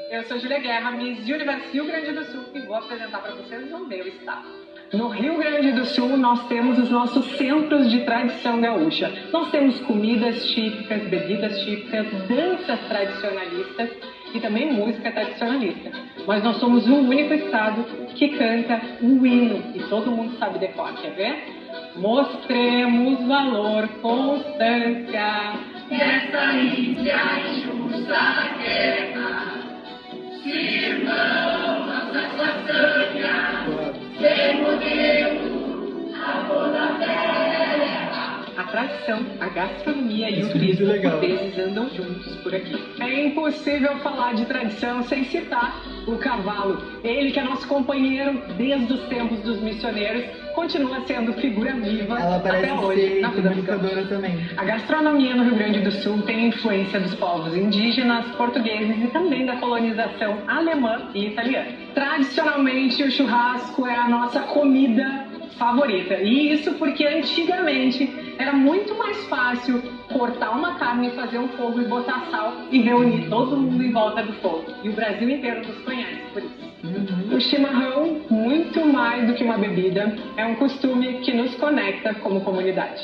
Eu sou Júlia Guerra, Miss Universe Rio Grande do Sul, e vou apresentar para vocês o meu estado. No Rio Grande do Sul, nós temos os nossos centros de tradição gaúcha. Nós temos comidas típicas, bebidas típicas, danças tradicionalistas e também música tradicionalista. Mas nós somos o único estado que canta o hino, e todo mundo sabe decor, quer ver? Mostremos valor, constância nessa Índia justa guerra. Irmão, nossa façanha, ser modelo, amor da terra. A tradição, a gastronomia e o turismo portugueses andam juntos por aqui. É impossível falar de tradição sem citar o cavalo. Ele que é nosso companheiro desde os tempos dos missioneiros, continua sendo figura viva até hoje na vida do também. A gastronomia no Rio Grande do Sul tem influência dos povos indígenas, portugueses e também da colonização alemã e italiana. Tradicionalmente, o churrasco é a nossa comida favorita. E isso porque antigamente era muito mais fácil cortar uma carne, fazer um fogo e botar sal e reunir todo mundo em volta do fogo. E o Brasil inteiro nos conhece por isso. O chimarrão, muito mais do que uma bebida, é um costume que nos conecta como comunidade.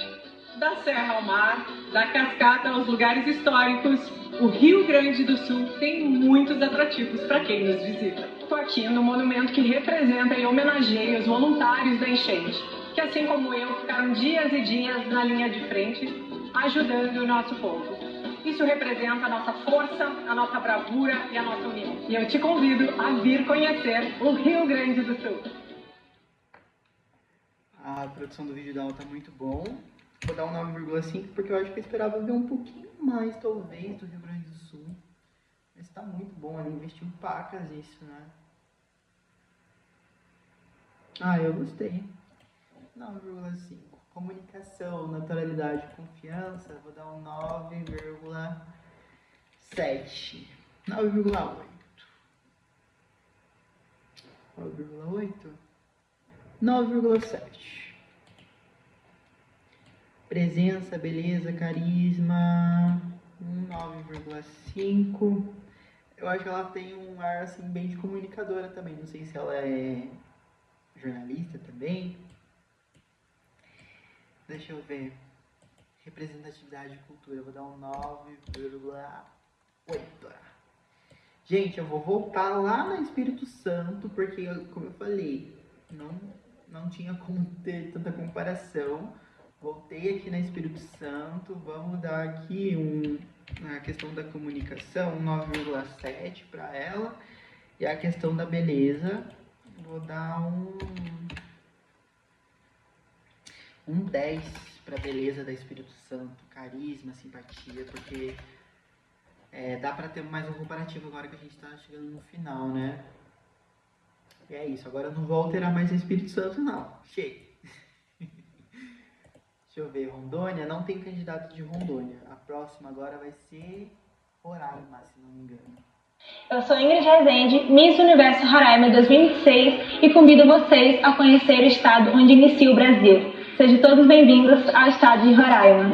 Da serra ao mar, da cascata aos lugares históricos, o Rio Grande do Sul tem muitos atrativos para quem nos visita. Estou aqui no monumento que representa e homenageia os voluntários da enchente, que assim como eu ficaram dias e dias na linha de frente, ajudando o nosso povo. Isso representa a nossa força, a nossa bravura e a nossa união. E eu te convido a vir conhecer o Rio Grande do Sul. A produção do vídeo dela tá muito bom. Vou dar um 9,5 porque eu acho que eu esperava ver um pouquinho mais, talvez, do Rio Grande do Sul. Mas tá muito bom, ela investiu pacas isso, né? Ah, eu gostei. 9,5. Comunicação, naturalidade e confiança, vou dar um 9,7. 9,8. 9,8. 9,7. Presença, beleza, carisma, 9,5. Eu acho que ela tem um ar assim bem de comunicadora também. Não sei se ela é jornalista também. Deixa eu ver. Representatividade e cultura, eu vou dar um 9,8. Gente, eu vou voltar lá no Espírito Santo, porque, como eu falei, não tinha como ter tanta comparação. Voltei aqui no Espírito Santo, vamos dar aqui a questão da comunicação, 9,7 para ela. E a questão da beleza, vou dar um 10 para beleza da Espírito Santo, carisma, simpatia, porque dá para ter mais um comparativo agora que a gente está chegando no final, né? E é isso, agora não vou alterar mais o Espírito Santo não, chega. Deixa eu ver, Rondônia, não tem candidato de Rondônia. A próxima agora vai ser Roraima, se não me engano. Eu sou Ingrid Rezende, Miss Universo Roraima 2026 e convido vocês a conhecer o estado onde inicia o Brasil. Sejam todos bem-vindos ao estado de Roraima.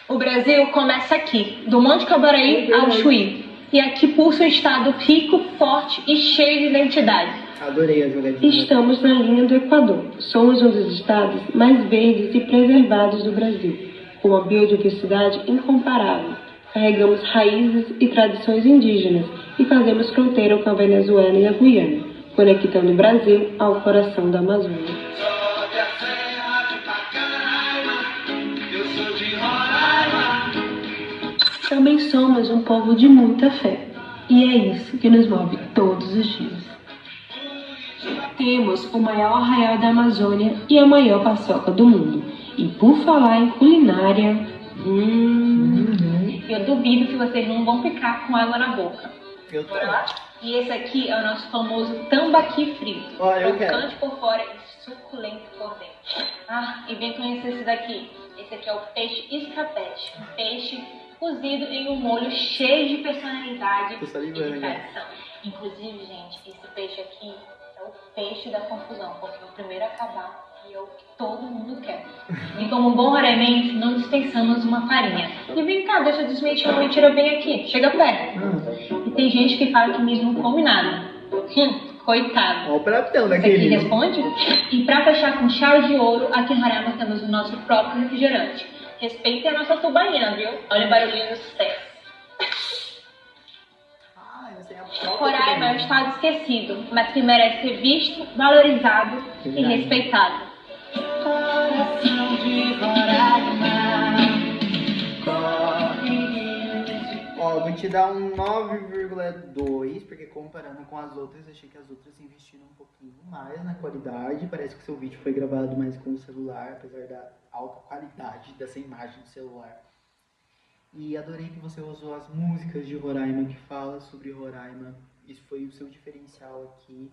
O Brasil começa aqui, do Monte Caboraí ao Chuí. E aqui pulsa um estado rico, forte e cheio de identidade. Adorei a jogadinha. Estamos na linha do Equador. Somos um dos estados mais verdes e preservados do Brasil, com uma biodiversidade incomparável. Carregamos raízes e tradições indígenas e fazemos fronteira com a Venezuela e a Guiana, conectando o Brasil ao coração da Amazônia. Também somos um povo de muita fé, e é isso que nos move todos os dias. Temos o maior arraial da Amazônia e a maior paçoca do mundo. E por falar em culinária... Eu duvido que vocês não vão ficar com água na boca. Eu tô. E esse aqui é o nosso famoso tambaqui frito. Crocante por fora e suculento por dentro. Ah, e vem conhecer esse daqui. Esse aqui é o peixe escapete. Um peixe cozido em um molho cheio de personalidade e de tradição. Inclusive, gente, esse peixe aqui é o peixe da confusão, porque é o primeiro a acabar e é o que todo mundo quer. E como um bom raramente, não dispensamos uma farinha. E vem cá, deixa eu desmentir uma mentira bem aqui. Chega perto. E tem gente que fala que mesmo não come nada. Coitado. Olha o pratão Você daquele. aqui responde? E pra fechar com chave de ouro, aqui em Roraima temos o nosso próprio refrigerante. Respeitem a nossa tubaína, viu? Olha o barulhinho do sucesso. Roraima é um estado esquecido, mas que merece ser visto, valorizado e respeitado. Coração de Roraima, Ó, vou te dar um 9,2, porque comparando com as outras, achei que as outras investiram um pouquinho mais na qualidade. Parece que o seu vídeo foi gravado mais com o celular, apesar da alta qualidade dessa imagem do celular. E adorei que você usou as músicas de Roraima, que fala sobre Roraima. Isso foi o seu diferencial aqui.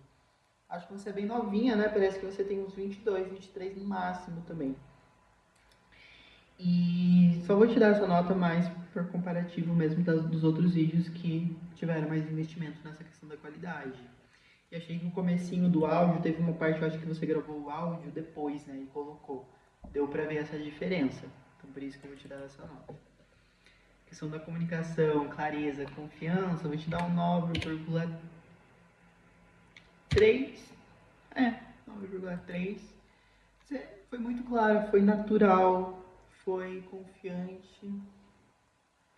Acho que você é bem novinha, né? Parece que você tem uns 22, 23 no máximo também. E só vou te dar essa nota mais por comparativo mesmo dos outros vídeos que tiveram mais investimento nessa questão da qualidade. E achei que no comecinho do áudio, teve uma parte, eu acho que você gravou o áudio depois, né? E colocou. Deu pra ver essa diferença. Então por isso que eu vou te dar essa nota. Questão da comunicação, clareza, confiança, eu vou te dar um 9,3. 9,3. Você foi muito claro, foi natural, foi confiante.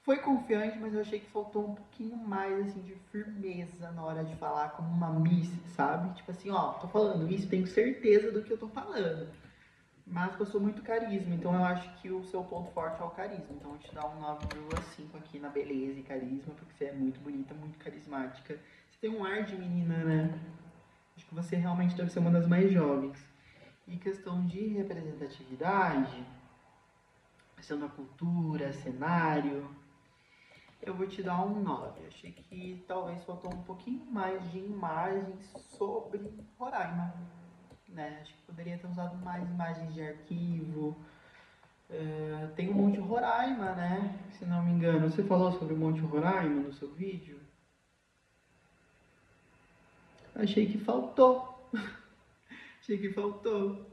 Foi confiante, mas eu achei que faltou um pouquinho mais, assim, de firmeza na hora de falar, como uma miss, sabe? Tipo assim, ó, tô falando isso, tenho certeza do que eu tô falando. Mas passou muito carisma, então eu acho que o seu ponto forte é o carisma. Então eu vou te dar um 9,5 aqui na beleza e carisma, porque você é muito bonita, muito carismática. Você tem um ar de menina, né? Acho que você realmente deve ser uma das mais jovens. E questão de representatividade, questão da cultura, cenário, eu vou te dar um 9. Achei que talvez faltou um pouquinho mais de imagens sobre Roraima. Né? Acho que poderia ter usado mais imagens de arquivo. Tem o Monte Roraima, né? Se não me engano. Você falou sobre o Monte Roraima no seu vídeo? Achei que faltou. Achei que faltou.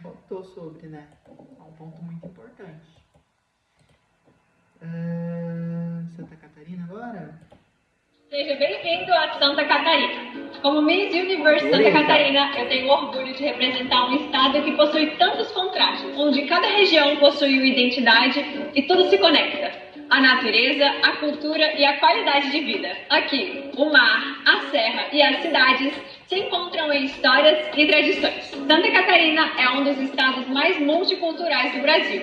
Faltou sobre, né? É um ponto muito importante. Santa Catarina agora? Seja bem-vindo a Santa Catarina. Como Miss Universe Santa Catarina, eu tenho orgulho de representar um estado que possui tantos contrastes, onde cada região possui uma identidade e tudo se conecta. A natureza, a cultura e a qualidade de vida. Aqui, o mar, a serra e as cidades se encontram em histórias e tradições. Santa Catarina é um dos estados mais multiculturais do Brasil,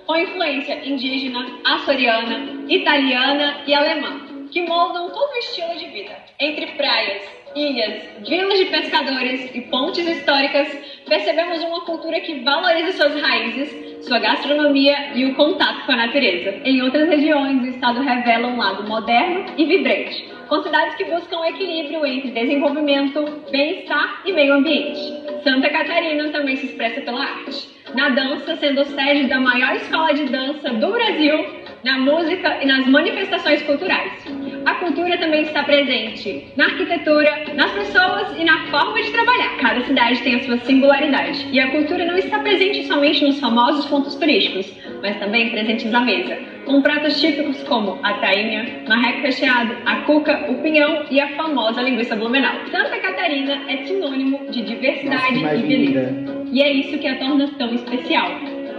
com influência indígena, açoriana, italiana e alemã, que moldam todo o estilo de vida. Entre praias, ilhas, vilas de pescadores e pontes históricas, percebemos uma cultura que valoriza suas raízes, sua gastronomia e o contato com a natureza. Em outras regiões, o estado revela um lado moderno e vibrante, com cidades que buscam equilíbrio entre desenvolvimento, bem-estar e meio ambiente. Santa Catarina também se expressa pela arte, na dança, sendo sede da maior escola de dança do Brasil, na música e nas manifestações culturais. A cultura também está presente na arquitetura, nas pessoas e na forma de trabalhar. Cada cidade tem a sua singularidade. E a cultura não está presente somente nos famosos pontos turísticos, mas também presentes à mesa, com pratos típicos como a tainha, marreco recheado, a cuca, o pinhão e a famosa linguiça blumenau. Santa Catarina é sinônimo de diversidade e beleza. E é isso que a torna tão especial.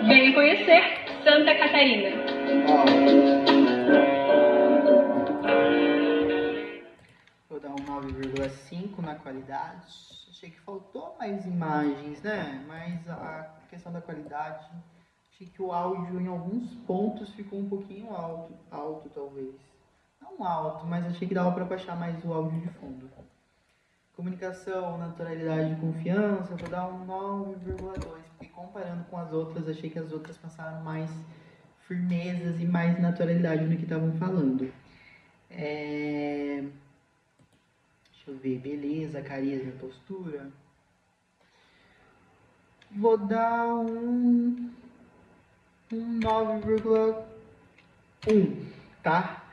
Venha conhecer Santa Catarina. Vou dar um 9,5 na qualidade. Achei que faltou mais imagens, né? Mas a questão da qualidade, achei que o áudio em alguns pontos ficou um pouquinho alto talvez. Não alto, mas achei que dava para baixar mais o áudio de fundo. Comunicação, naturalidade e confiança, eu vou dar um 9,2, porque comparando com as outras, achei que as outras passaram mais firmezas e mais naturalidade no que estavam falando. Deixa eu ver, beleza, carisma, postura. Vou dar um 9,1, tá?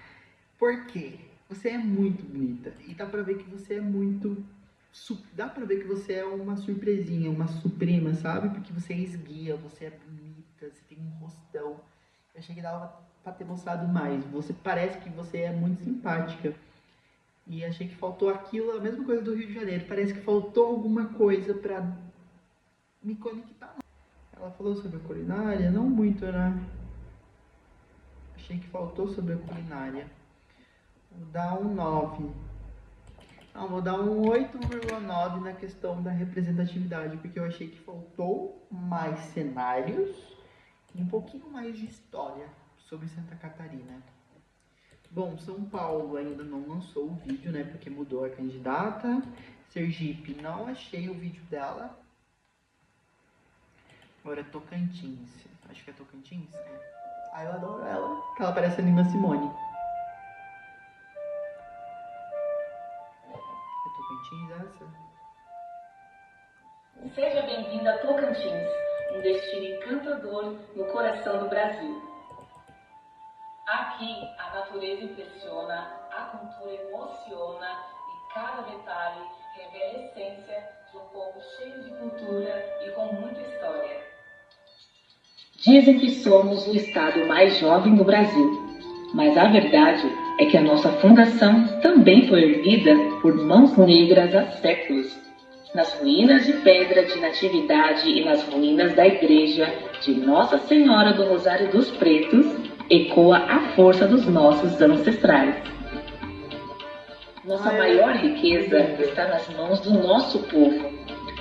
Por quê? Você é muito bonita e dá pra ver que você é muito... Dá pra ver que você é uma surpresinha, uma suprema, sabe? Porque você é esguia, você é bonita, você tem um rostão. Eu achei que dava pra ter mostrado mais. Você parece que você é muito simpática. E achei que faltou aquilo, a mesma coisa do Rio de Janeiro. Parece que faltou alguma coisa pra me conectar. Ela falou sobre a culinária? Não muito, né? Achei que faltou sobre a culinária. Vou dar um 9. Não, vou dar um 8,9 na questão da representatividade, porque eu achei que faltou mais cenários e um pouquinho mais de história sobre Santa Catarina. Bom, São Paulo ainda não lançou o vídeo, né, porque mudou a candidata. Sergipe, não achei o vídeo dela. Agora Tocantins, acho que é Tocantins, né? eu adoro ela, que ela parece a Nina Simone. É Tocantins essa? Seja bem-vindo a Tocantins, um destino encantador no coração do Brasil. Aqui, a natureza impressiona, a cultura emociona e cada detalhe revela a essência de um povo cheio de cultura e com muita história. Dizem que somos o estado mais jovem do Brasil, mas a verdade é que a nossa fundação também foi erguida por mãos negras há séculos. Nas ruínas de pedra de Natividade e nas ruínas da igreja de Nossa Senhora do Rosário dos Pretos, ecoa a força dos nossos ancestrais. Nossa maior riqueza está nas mãos do nosso povo.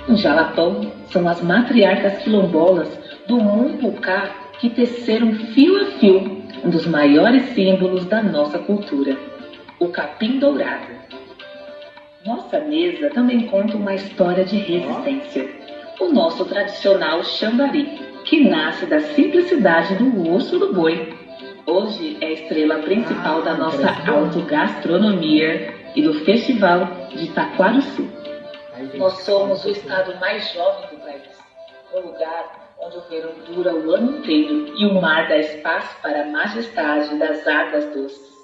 No Jalapão, são as matriarcas quilombolas do Mumpucá que teceram fio a fio um dos maiores símbolos da nossa cultura, o capim dourado. Nossa mesa também conta uma história de resistência. O nosso tradicional chambari, que nasce da simplicidade do osso do boi. Hoje é a estrela principal da nossa autogastronomia e do Festival de Taquarussu. Nós somos o estado mais jovem do país, um lugar onde o verão dura o ano inteiro e o mar dá espaço para a majestade das águas doces,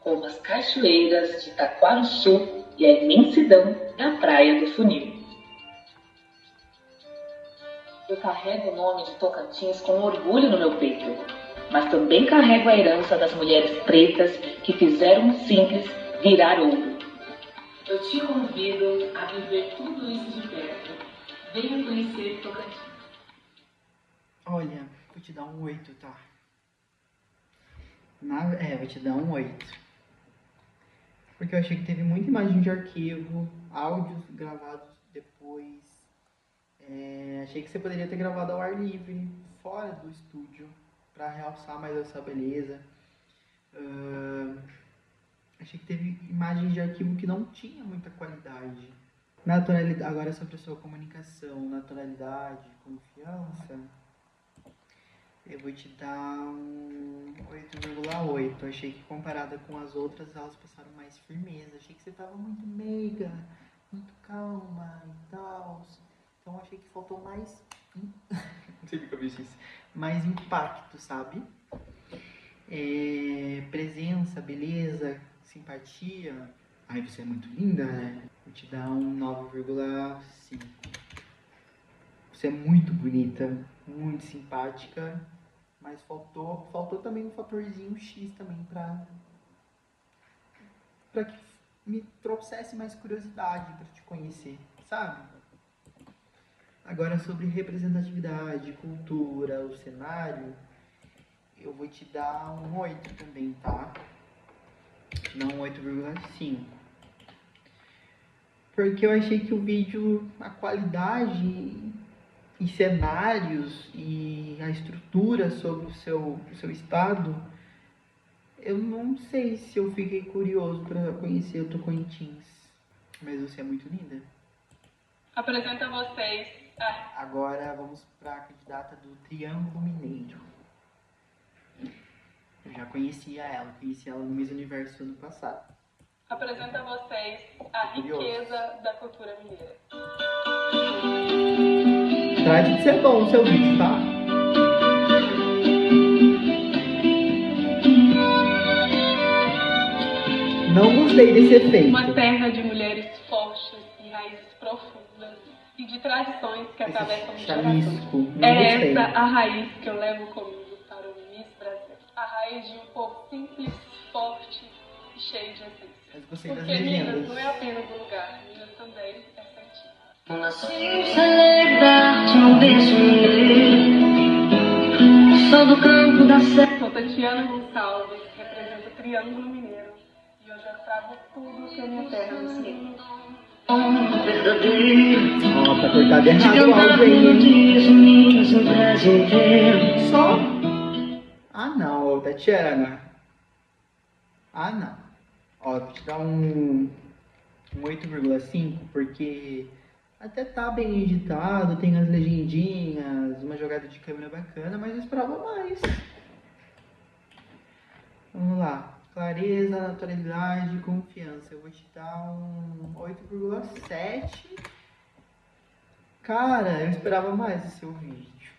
como as cachoeiras de Taquarussu e a imensidão da Praia do Funil. Eu carrego o nome de Tocantins com orgulho no meu peito, mas também carrego a herança das mulheres pretas que fizeram o simples virar ouro. Eu te convido a viver tudo isso de perto. Venha conhecer Tocantins. Olha, vou te dar um 8, tá? Vou te dar um 8. Porque eu achei que teve muita imagem de arquivo, áudios gravados depois. Achei que você poderia ter gravado ao ar livre, fora do estúdio, para realçar mais essa beleza. Achei que teve imagens de arquivo que não tinha muita qualidade. Naturalidade, agora sobre a sua comunicação, naturalidade, confiança, eu vou te dar um 8,8. Achei que comparada com as outras, elas passaram mais firmeza. Achei que você estava muito meiga, muito calma e tal. Então achei que faltou mais... não sei porque eu disse isso. Mais impacto, sabe? Presença, beleza, simpatia. Ai, você é muito linda, né? Vou te dar um 9,5. Você é muito bonita, muito simpática, mas faltou também um fatorzinho X também pra que me trouxesse mais curiosidade pra te conhecer, sabe? Agora sobre representatividade, cultura, o cenário, eu vou te dar um 8 também, tá? Vou te dar um 8,5. Porque eu achei que o vídeo, a qualidade e cenários e a estrutura sobre o seu estado, eu não sei se eu fiquei curioso para conhecer o Tocantins. Mas você é muito linda. Apresento a vocês. Agora vamos para a candidata do Triângulo Mineiro. Eu já conhecia ela no Miss Universo ano passado. Apresento a vocês a riqueza da cultura mineira. Trate de ser bom o seu vídeo, tá? Não gostei desse efeito. Uma terra de mulheres fortes e raízes profundas e de tradições que atravessam gerações. É essa a raiz que eu levo comigo para o Miss Brasil. A raiz de um povo simples, forte e cheio de essência. Porque Minas não é apenas um lugar, Minas também é sentir. Sou Tatiana Gonçalves, represento o Triângulo Mineiro e hoje eu trago tudo que a minha terra me ensina. Tá cortado errado o áudio aí. Só? Ah não, Tatiana. Ah não. Ó, vou te dar um 8,5 porque até tá bem editado, tem as legendinhas, uma jogada de câmera bacana, mas eu esperava mais. Vamos lá. Clareza, naturalidade, confiança. Eu vou te dar um 8,7. Cara, eu esperava mais do seu vídeo.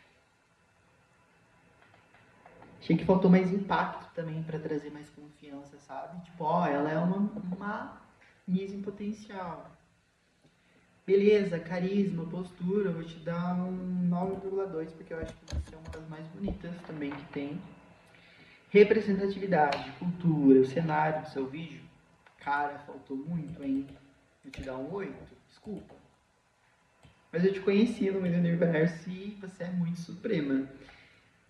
Achei que faltou mais impacto também pra trazer mais confiança, sabe? Tipo, ó, ela é uma Miss em potencial. Beleza, carisma, postura, eu vou te dar um 9,2, porque eu acho que você é uma das mais bonitas também que tem. Representatividade, cultura, o cenário do seu vídeo. Cara, faltou muito, hein? Vou te dar um 8, desculpa. Mas eu te conheci no meio do universo e você é muito suprema.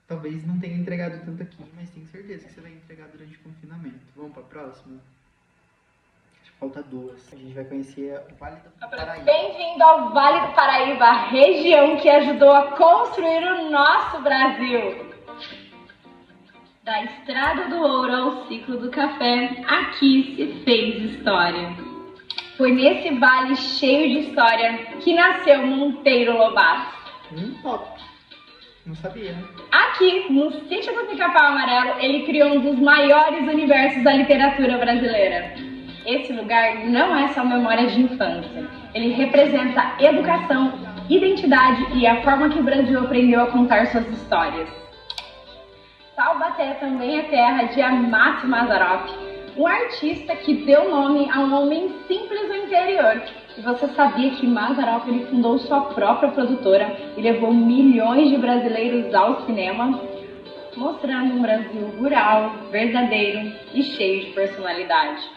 Talvez não tenha entregado tanto aqui, mas tenho certeza que você vai entregar durante o confinamento. Vamos pra próxima? Acho que falta 2. A gente vai conhecer o Vale do Paraíba. Bem-vindo ao Vale do Paraíba, a região que ajudou a construir o nosso Brasil. Da Estrada do Ouro ao Ciclo do Café, aqui se fez história. Foi nesse vale cheio de história que nasceu Monteiro Lobato. Top. Não sabia. Aqui, no Sítio do Pica-Pau Amarelo, ele criou um dos maiores universos da literatura brasileira. Esse lugar não é só memória de infância. Ele representa educação, identidade e a forma que o Brasil aprendeu a contar suas histórias. Taubaté também é terra de Amácio Mazzaropi, um artista que deu nome a um homem simples do interior. E você sabia que Mazzaropi ele fundou sua própria produtora e levou milhões de brasileiros ao cinema, mostrando um Brasil rural, verdadeiro e cheio de personalidade.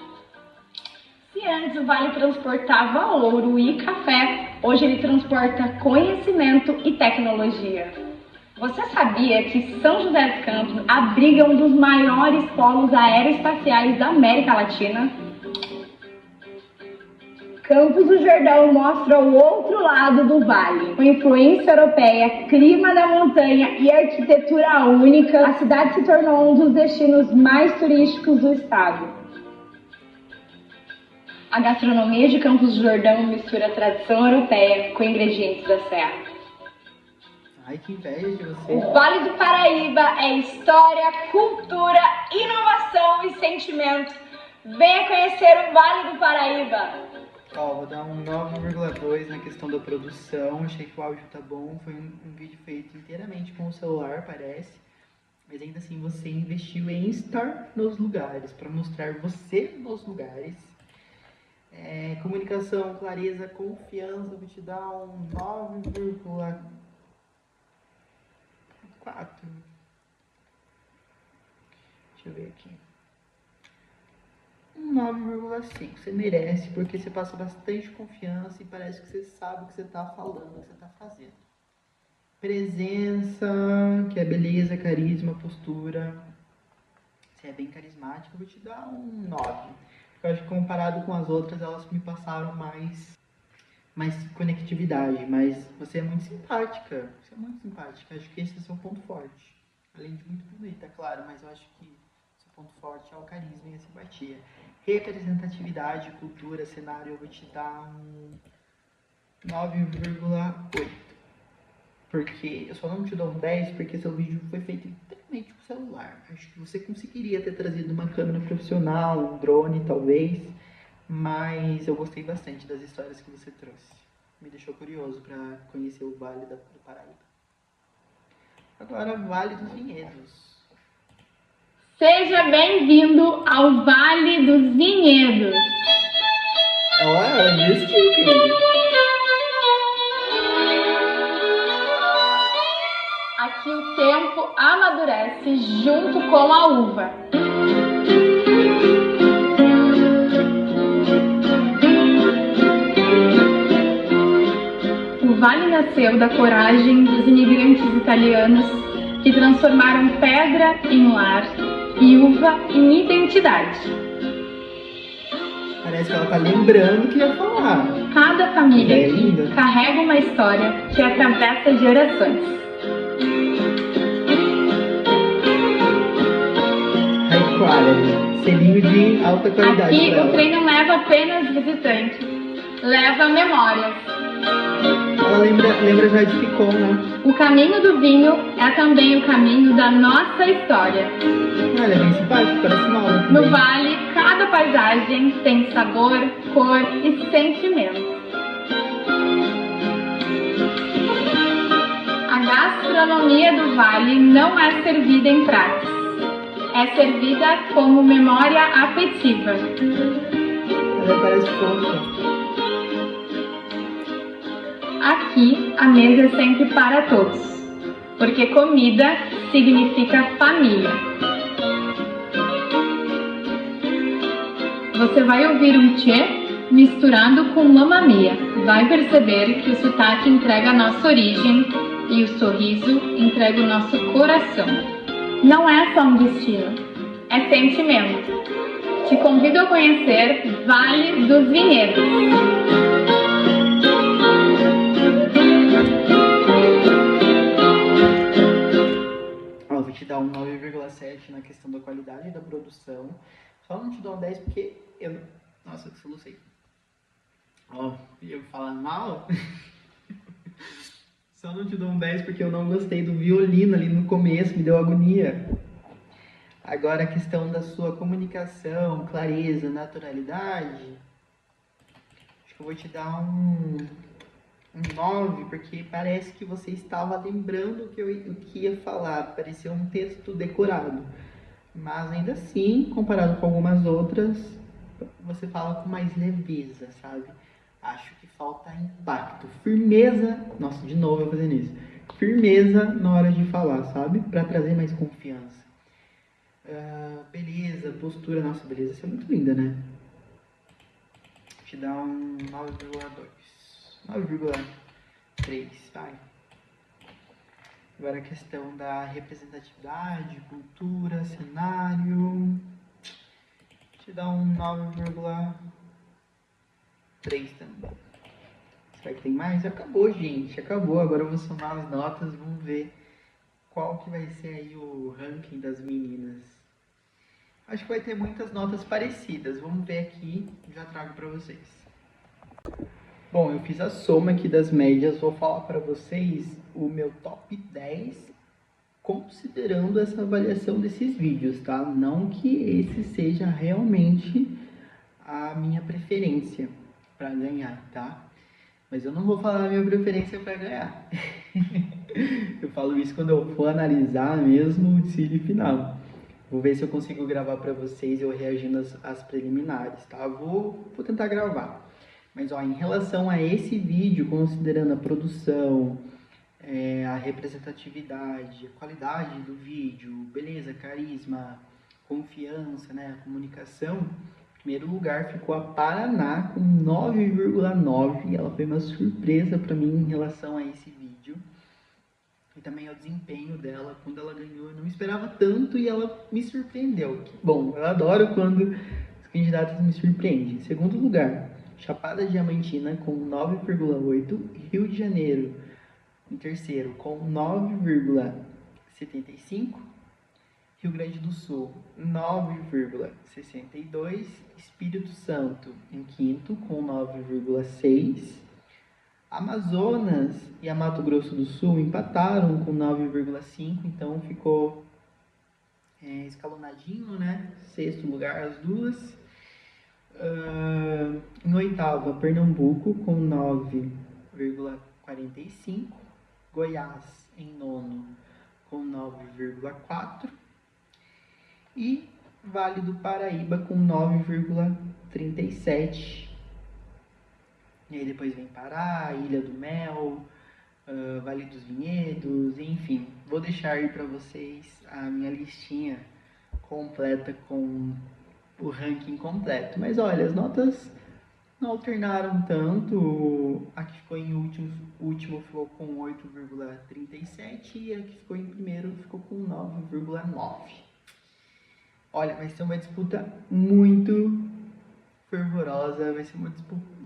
Se antes o Vale transportava ouro e café, hoje ele transporta conhecimento e tecnologia. Você sabia que São José dos Campos abriga um dos maiores polos aeroespaciais da América Latina? Campos do Jordão mostra o outro lado do vale. Com influência europeia, clima da montanha e arquitetura única, a cidade se tornou um dos destinos mais turísticos do estado. A gastronomia de Campos do Jordão mistura a tradição europeia com ingredientes da serra. Ai, que inveja de você. O Vale do Paraíba é história, cultura, inovação e sentimento. Venha conhecer o Vale do Paraíba. Ó, vou dar um 9,2 na questão da produção. Achei que o áudio tá bom. Foi um vídeo feito inteiramente com o celular, parece. Mas ainda assim você investiu em estar nos lugares, para mostrar você nos lugares. Comunicação, clareza, confiança. Vou te dar um 9,4. Deixa eu ver aqui. Um 9,5. Você merece, porque você passa bastante confiança e parece que você sabe o que você está falando, o que você está fazendo. Presença, que é beleza, carisma, postura. Você é bem carismática, eu vou te dar um 9. Eu acho que comparado com as outras, elas me passaram mais conectividade, mas você é muito simpática. Você é muito simpática. Acho que esse é o seu ponto forte. Além de muito bonita, claro, mas eu acho que seu ponto forte é o carisma e a simpatia. Representatividade, cultura, cenário, eu vou te dar um 9,8. Porque eu só não te dou um 10 porque seu vídeo foi feito inteiramente com celular. Acho que você conseguiria ter trazido uma câmera profissional, um drone talvez, mas eu gostei bastante das histórias que você trouxe. Me deixou curioso para conhecer o Vale do Paraíba. Agora, Vale dos Vinhedos. Seja bem-vindo ao Vale dos Vinhedos. Olha, isso que Aqui o tempo amadurece junto com a uva. O vale nasceu da coragem dos imigrantes italianos que transformaram pedra em lar e uva em identidade. Parece que ela tá lembrando o que ia falar. Cada família aqui carrega uma história que atravessa gerações. Selinho de alta qualidade. Aqui o trem não leva apenas visitantes. leva memórias. Ela lembra já de Ficou, né? O caminho do vinho é também o caminho da nossa história. Olha, é bem simpático, parece nova. No vale, cada paisagem tem sabor, cor e sentimento. A gastronomia do vale não é servida em pratos. É servida como memória afetiva. Ela parece fofa. Aqui, a mesa é sempre para todos, porque comida significa família. Você vai ouvir um tchê misturado com mamamia. Vai perceber que o sotaque entrega a nossa origem e o sorriso entrega o nosso coração. Não é só um destino, é sentimento. Te convido a conhecer Vale dos Vinhedos. Vou te dar um 9,7 na questão da qualidade da produção. Só não te dou um 10 porque eu... Nossa, que solucei. Eu falando mal? Só não te dou um 10 porque eu não gostei do violino ali no começo, me deu agonia. Agora a questão da sua comunicação, clareza, naturalidade, acho que eu vou te dar um 9, porque parece que você estava lembrando o que ia falar, parecia um texto decorado. Mas ainda assim, comparado com algumas outras, você fala com mais leveza, sabe? Acho que falta impacto, firmeza, nossa, de novo eu fazendo isso, firmeza na hora de falar, sabe? Para trazer mais confiança. Beleza, postura, nossa, beleza, isso é muito linda, né? Vou te dar um 9,3, vai. Agora a questão da representatividade, cultura, cenário. Vou te dar um 9,3 também. Será que tem mais? Acabou, gente, acabou. Agora eu vou somar as notas, vamos ver qual que vai ser aí o ranking das meninas. Acho que vai ter muitas notas parecidas. Vamos ver aqui, já trago para vocês. Bom, eu fiz a soma aqui das médias, vou falar para vocês o meu top 10, considerando essa avaliação desses vídeos, tá? Não que esse seja realmente a minha preferência para ganhar, tá? Mas eu não vou falar a minha preferência para ganhar. Eu falo isso quando eu for analisar mesmo o desfile final. Vou ver se eu consigo gravar para vocês eu reagindo às preliminares, tá? Vou tentar gravar. Mas, ó, em relação a esse vídeo, considerando a produção, a representatividade, a qualidade do vídeo, beleza, carisma, confiança, né, a comunicação, em primeiro lugar ficou a Paraná com 9,9. Ela foi uma surpresa para mim em relação a esse vídeo. E também o desempenho dela, quando ela ganhou, eu não esperava tanto e ela me surpreendeu. Que bom, eu adoro quando os candidatos me surpreendem. Em segundo lugar, Chapada Diamantina com 9,8, Rio de Janeiro em terceiro com 9,75, Rio Grande do Sul 9,62, Espírito Santo em quinto com 9,6, Amazonas e a Mato Grosso do Sul empataram com 9,5, então ficou escalonadinho, né? Sexto lugar as duas. Em oitava, Pernambuco com 9,45, Goiás em nono com 9,4 e Vale do Paraíba com 9,37. E aí depois vem Pará, Ilha do Mel, Vale dos Vinhedos, enfim. Vou deixar aí para vocês a minha listinha completa com o ranking completo. Mas olha, as notas não alternaram tanto. A que ficou em último ficou com 8,37 e a que ficou em primeiro ficou com 9,9. Olha, vai ser uma disputa muito fervorosa, vai ser uma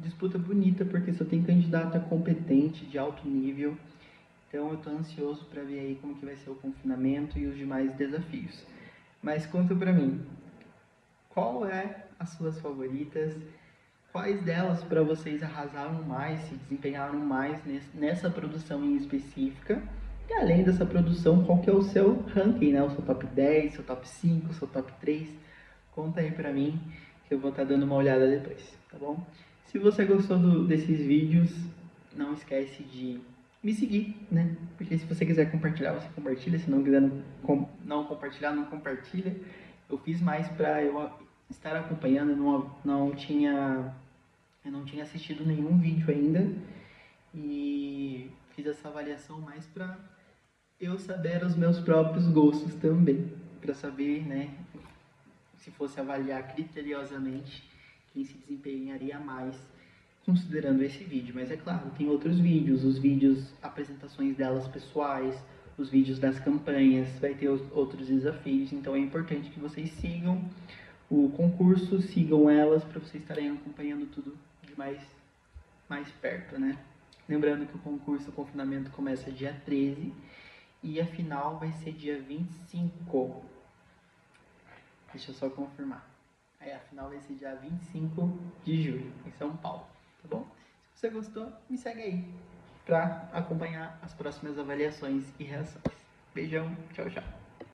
disputa bonita, porque só tem candidata competente, de alto nível. Então eu tô ansioso para ver aí como que vai ser o confinamento e os demais desafios. Mas conta pra mim, qual é as suas favoritas? quais delas para vocês arrasaram mais, se desempenharam mais nessa produção em específica. E além dessa produção, qual que é o seu ranking, né? O seu top 10, seu top 5, seu top 3. Conta aí pra mim, que eu vou estar dando uma olhada depois, tá bom? Se você gostou desses vídeos, não esquece de me seguir, né? Porque se você quiser compartilhar, você compartilha. Se não quiser não compartilhar, não compartilha. Eu fiz mais pra eu estar acompanhando. Eu não tinha assistido nenhum vídeo ainda. E fiz essa avaliação mais pra eu saber os meus próprios gostos também. Pra saber, né? Se fosse avaliar criteriosamente quem se desempenharia mais considerando esse vídeo. Mas é claro, tem outros vídeos, os vídeos, apresentações delas pessoais, os vídeos das campanhas, vai ter outros desafios. Então é importante que vocês sigam o concurso, sigam elas para vocês estarem acompanhando tudo de mais perto, né? Lembrando que o concurso, o confinamento começa dia 13 e a final vai ser dia 25. Deixa eu só confirmar. A final vai ser dia 25 de julho, em São Paulo, tá bom? Se você gostou, me segue aí para acompanhar as próximas avaliações e reações. Beijão, tchau, tchau.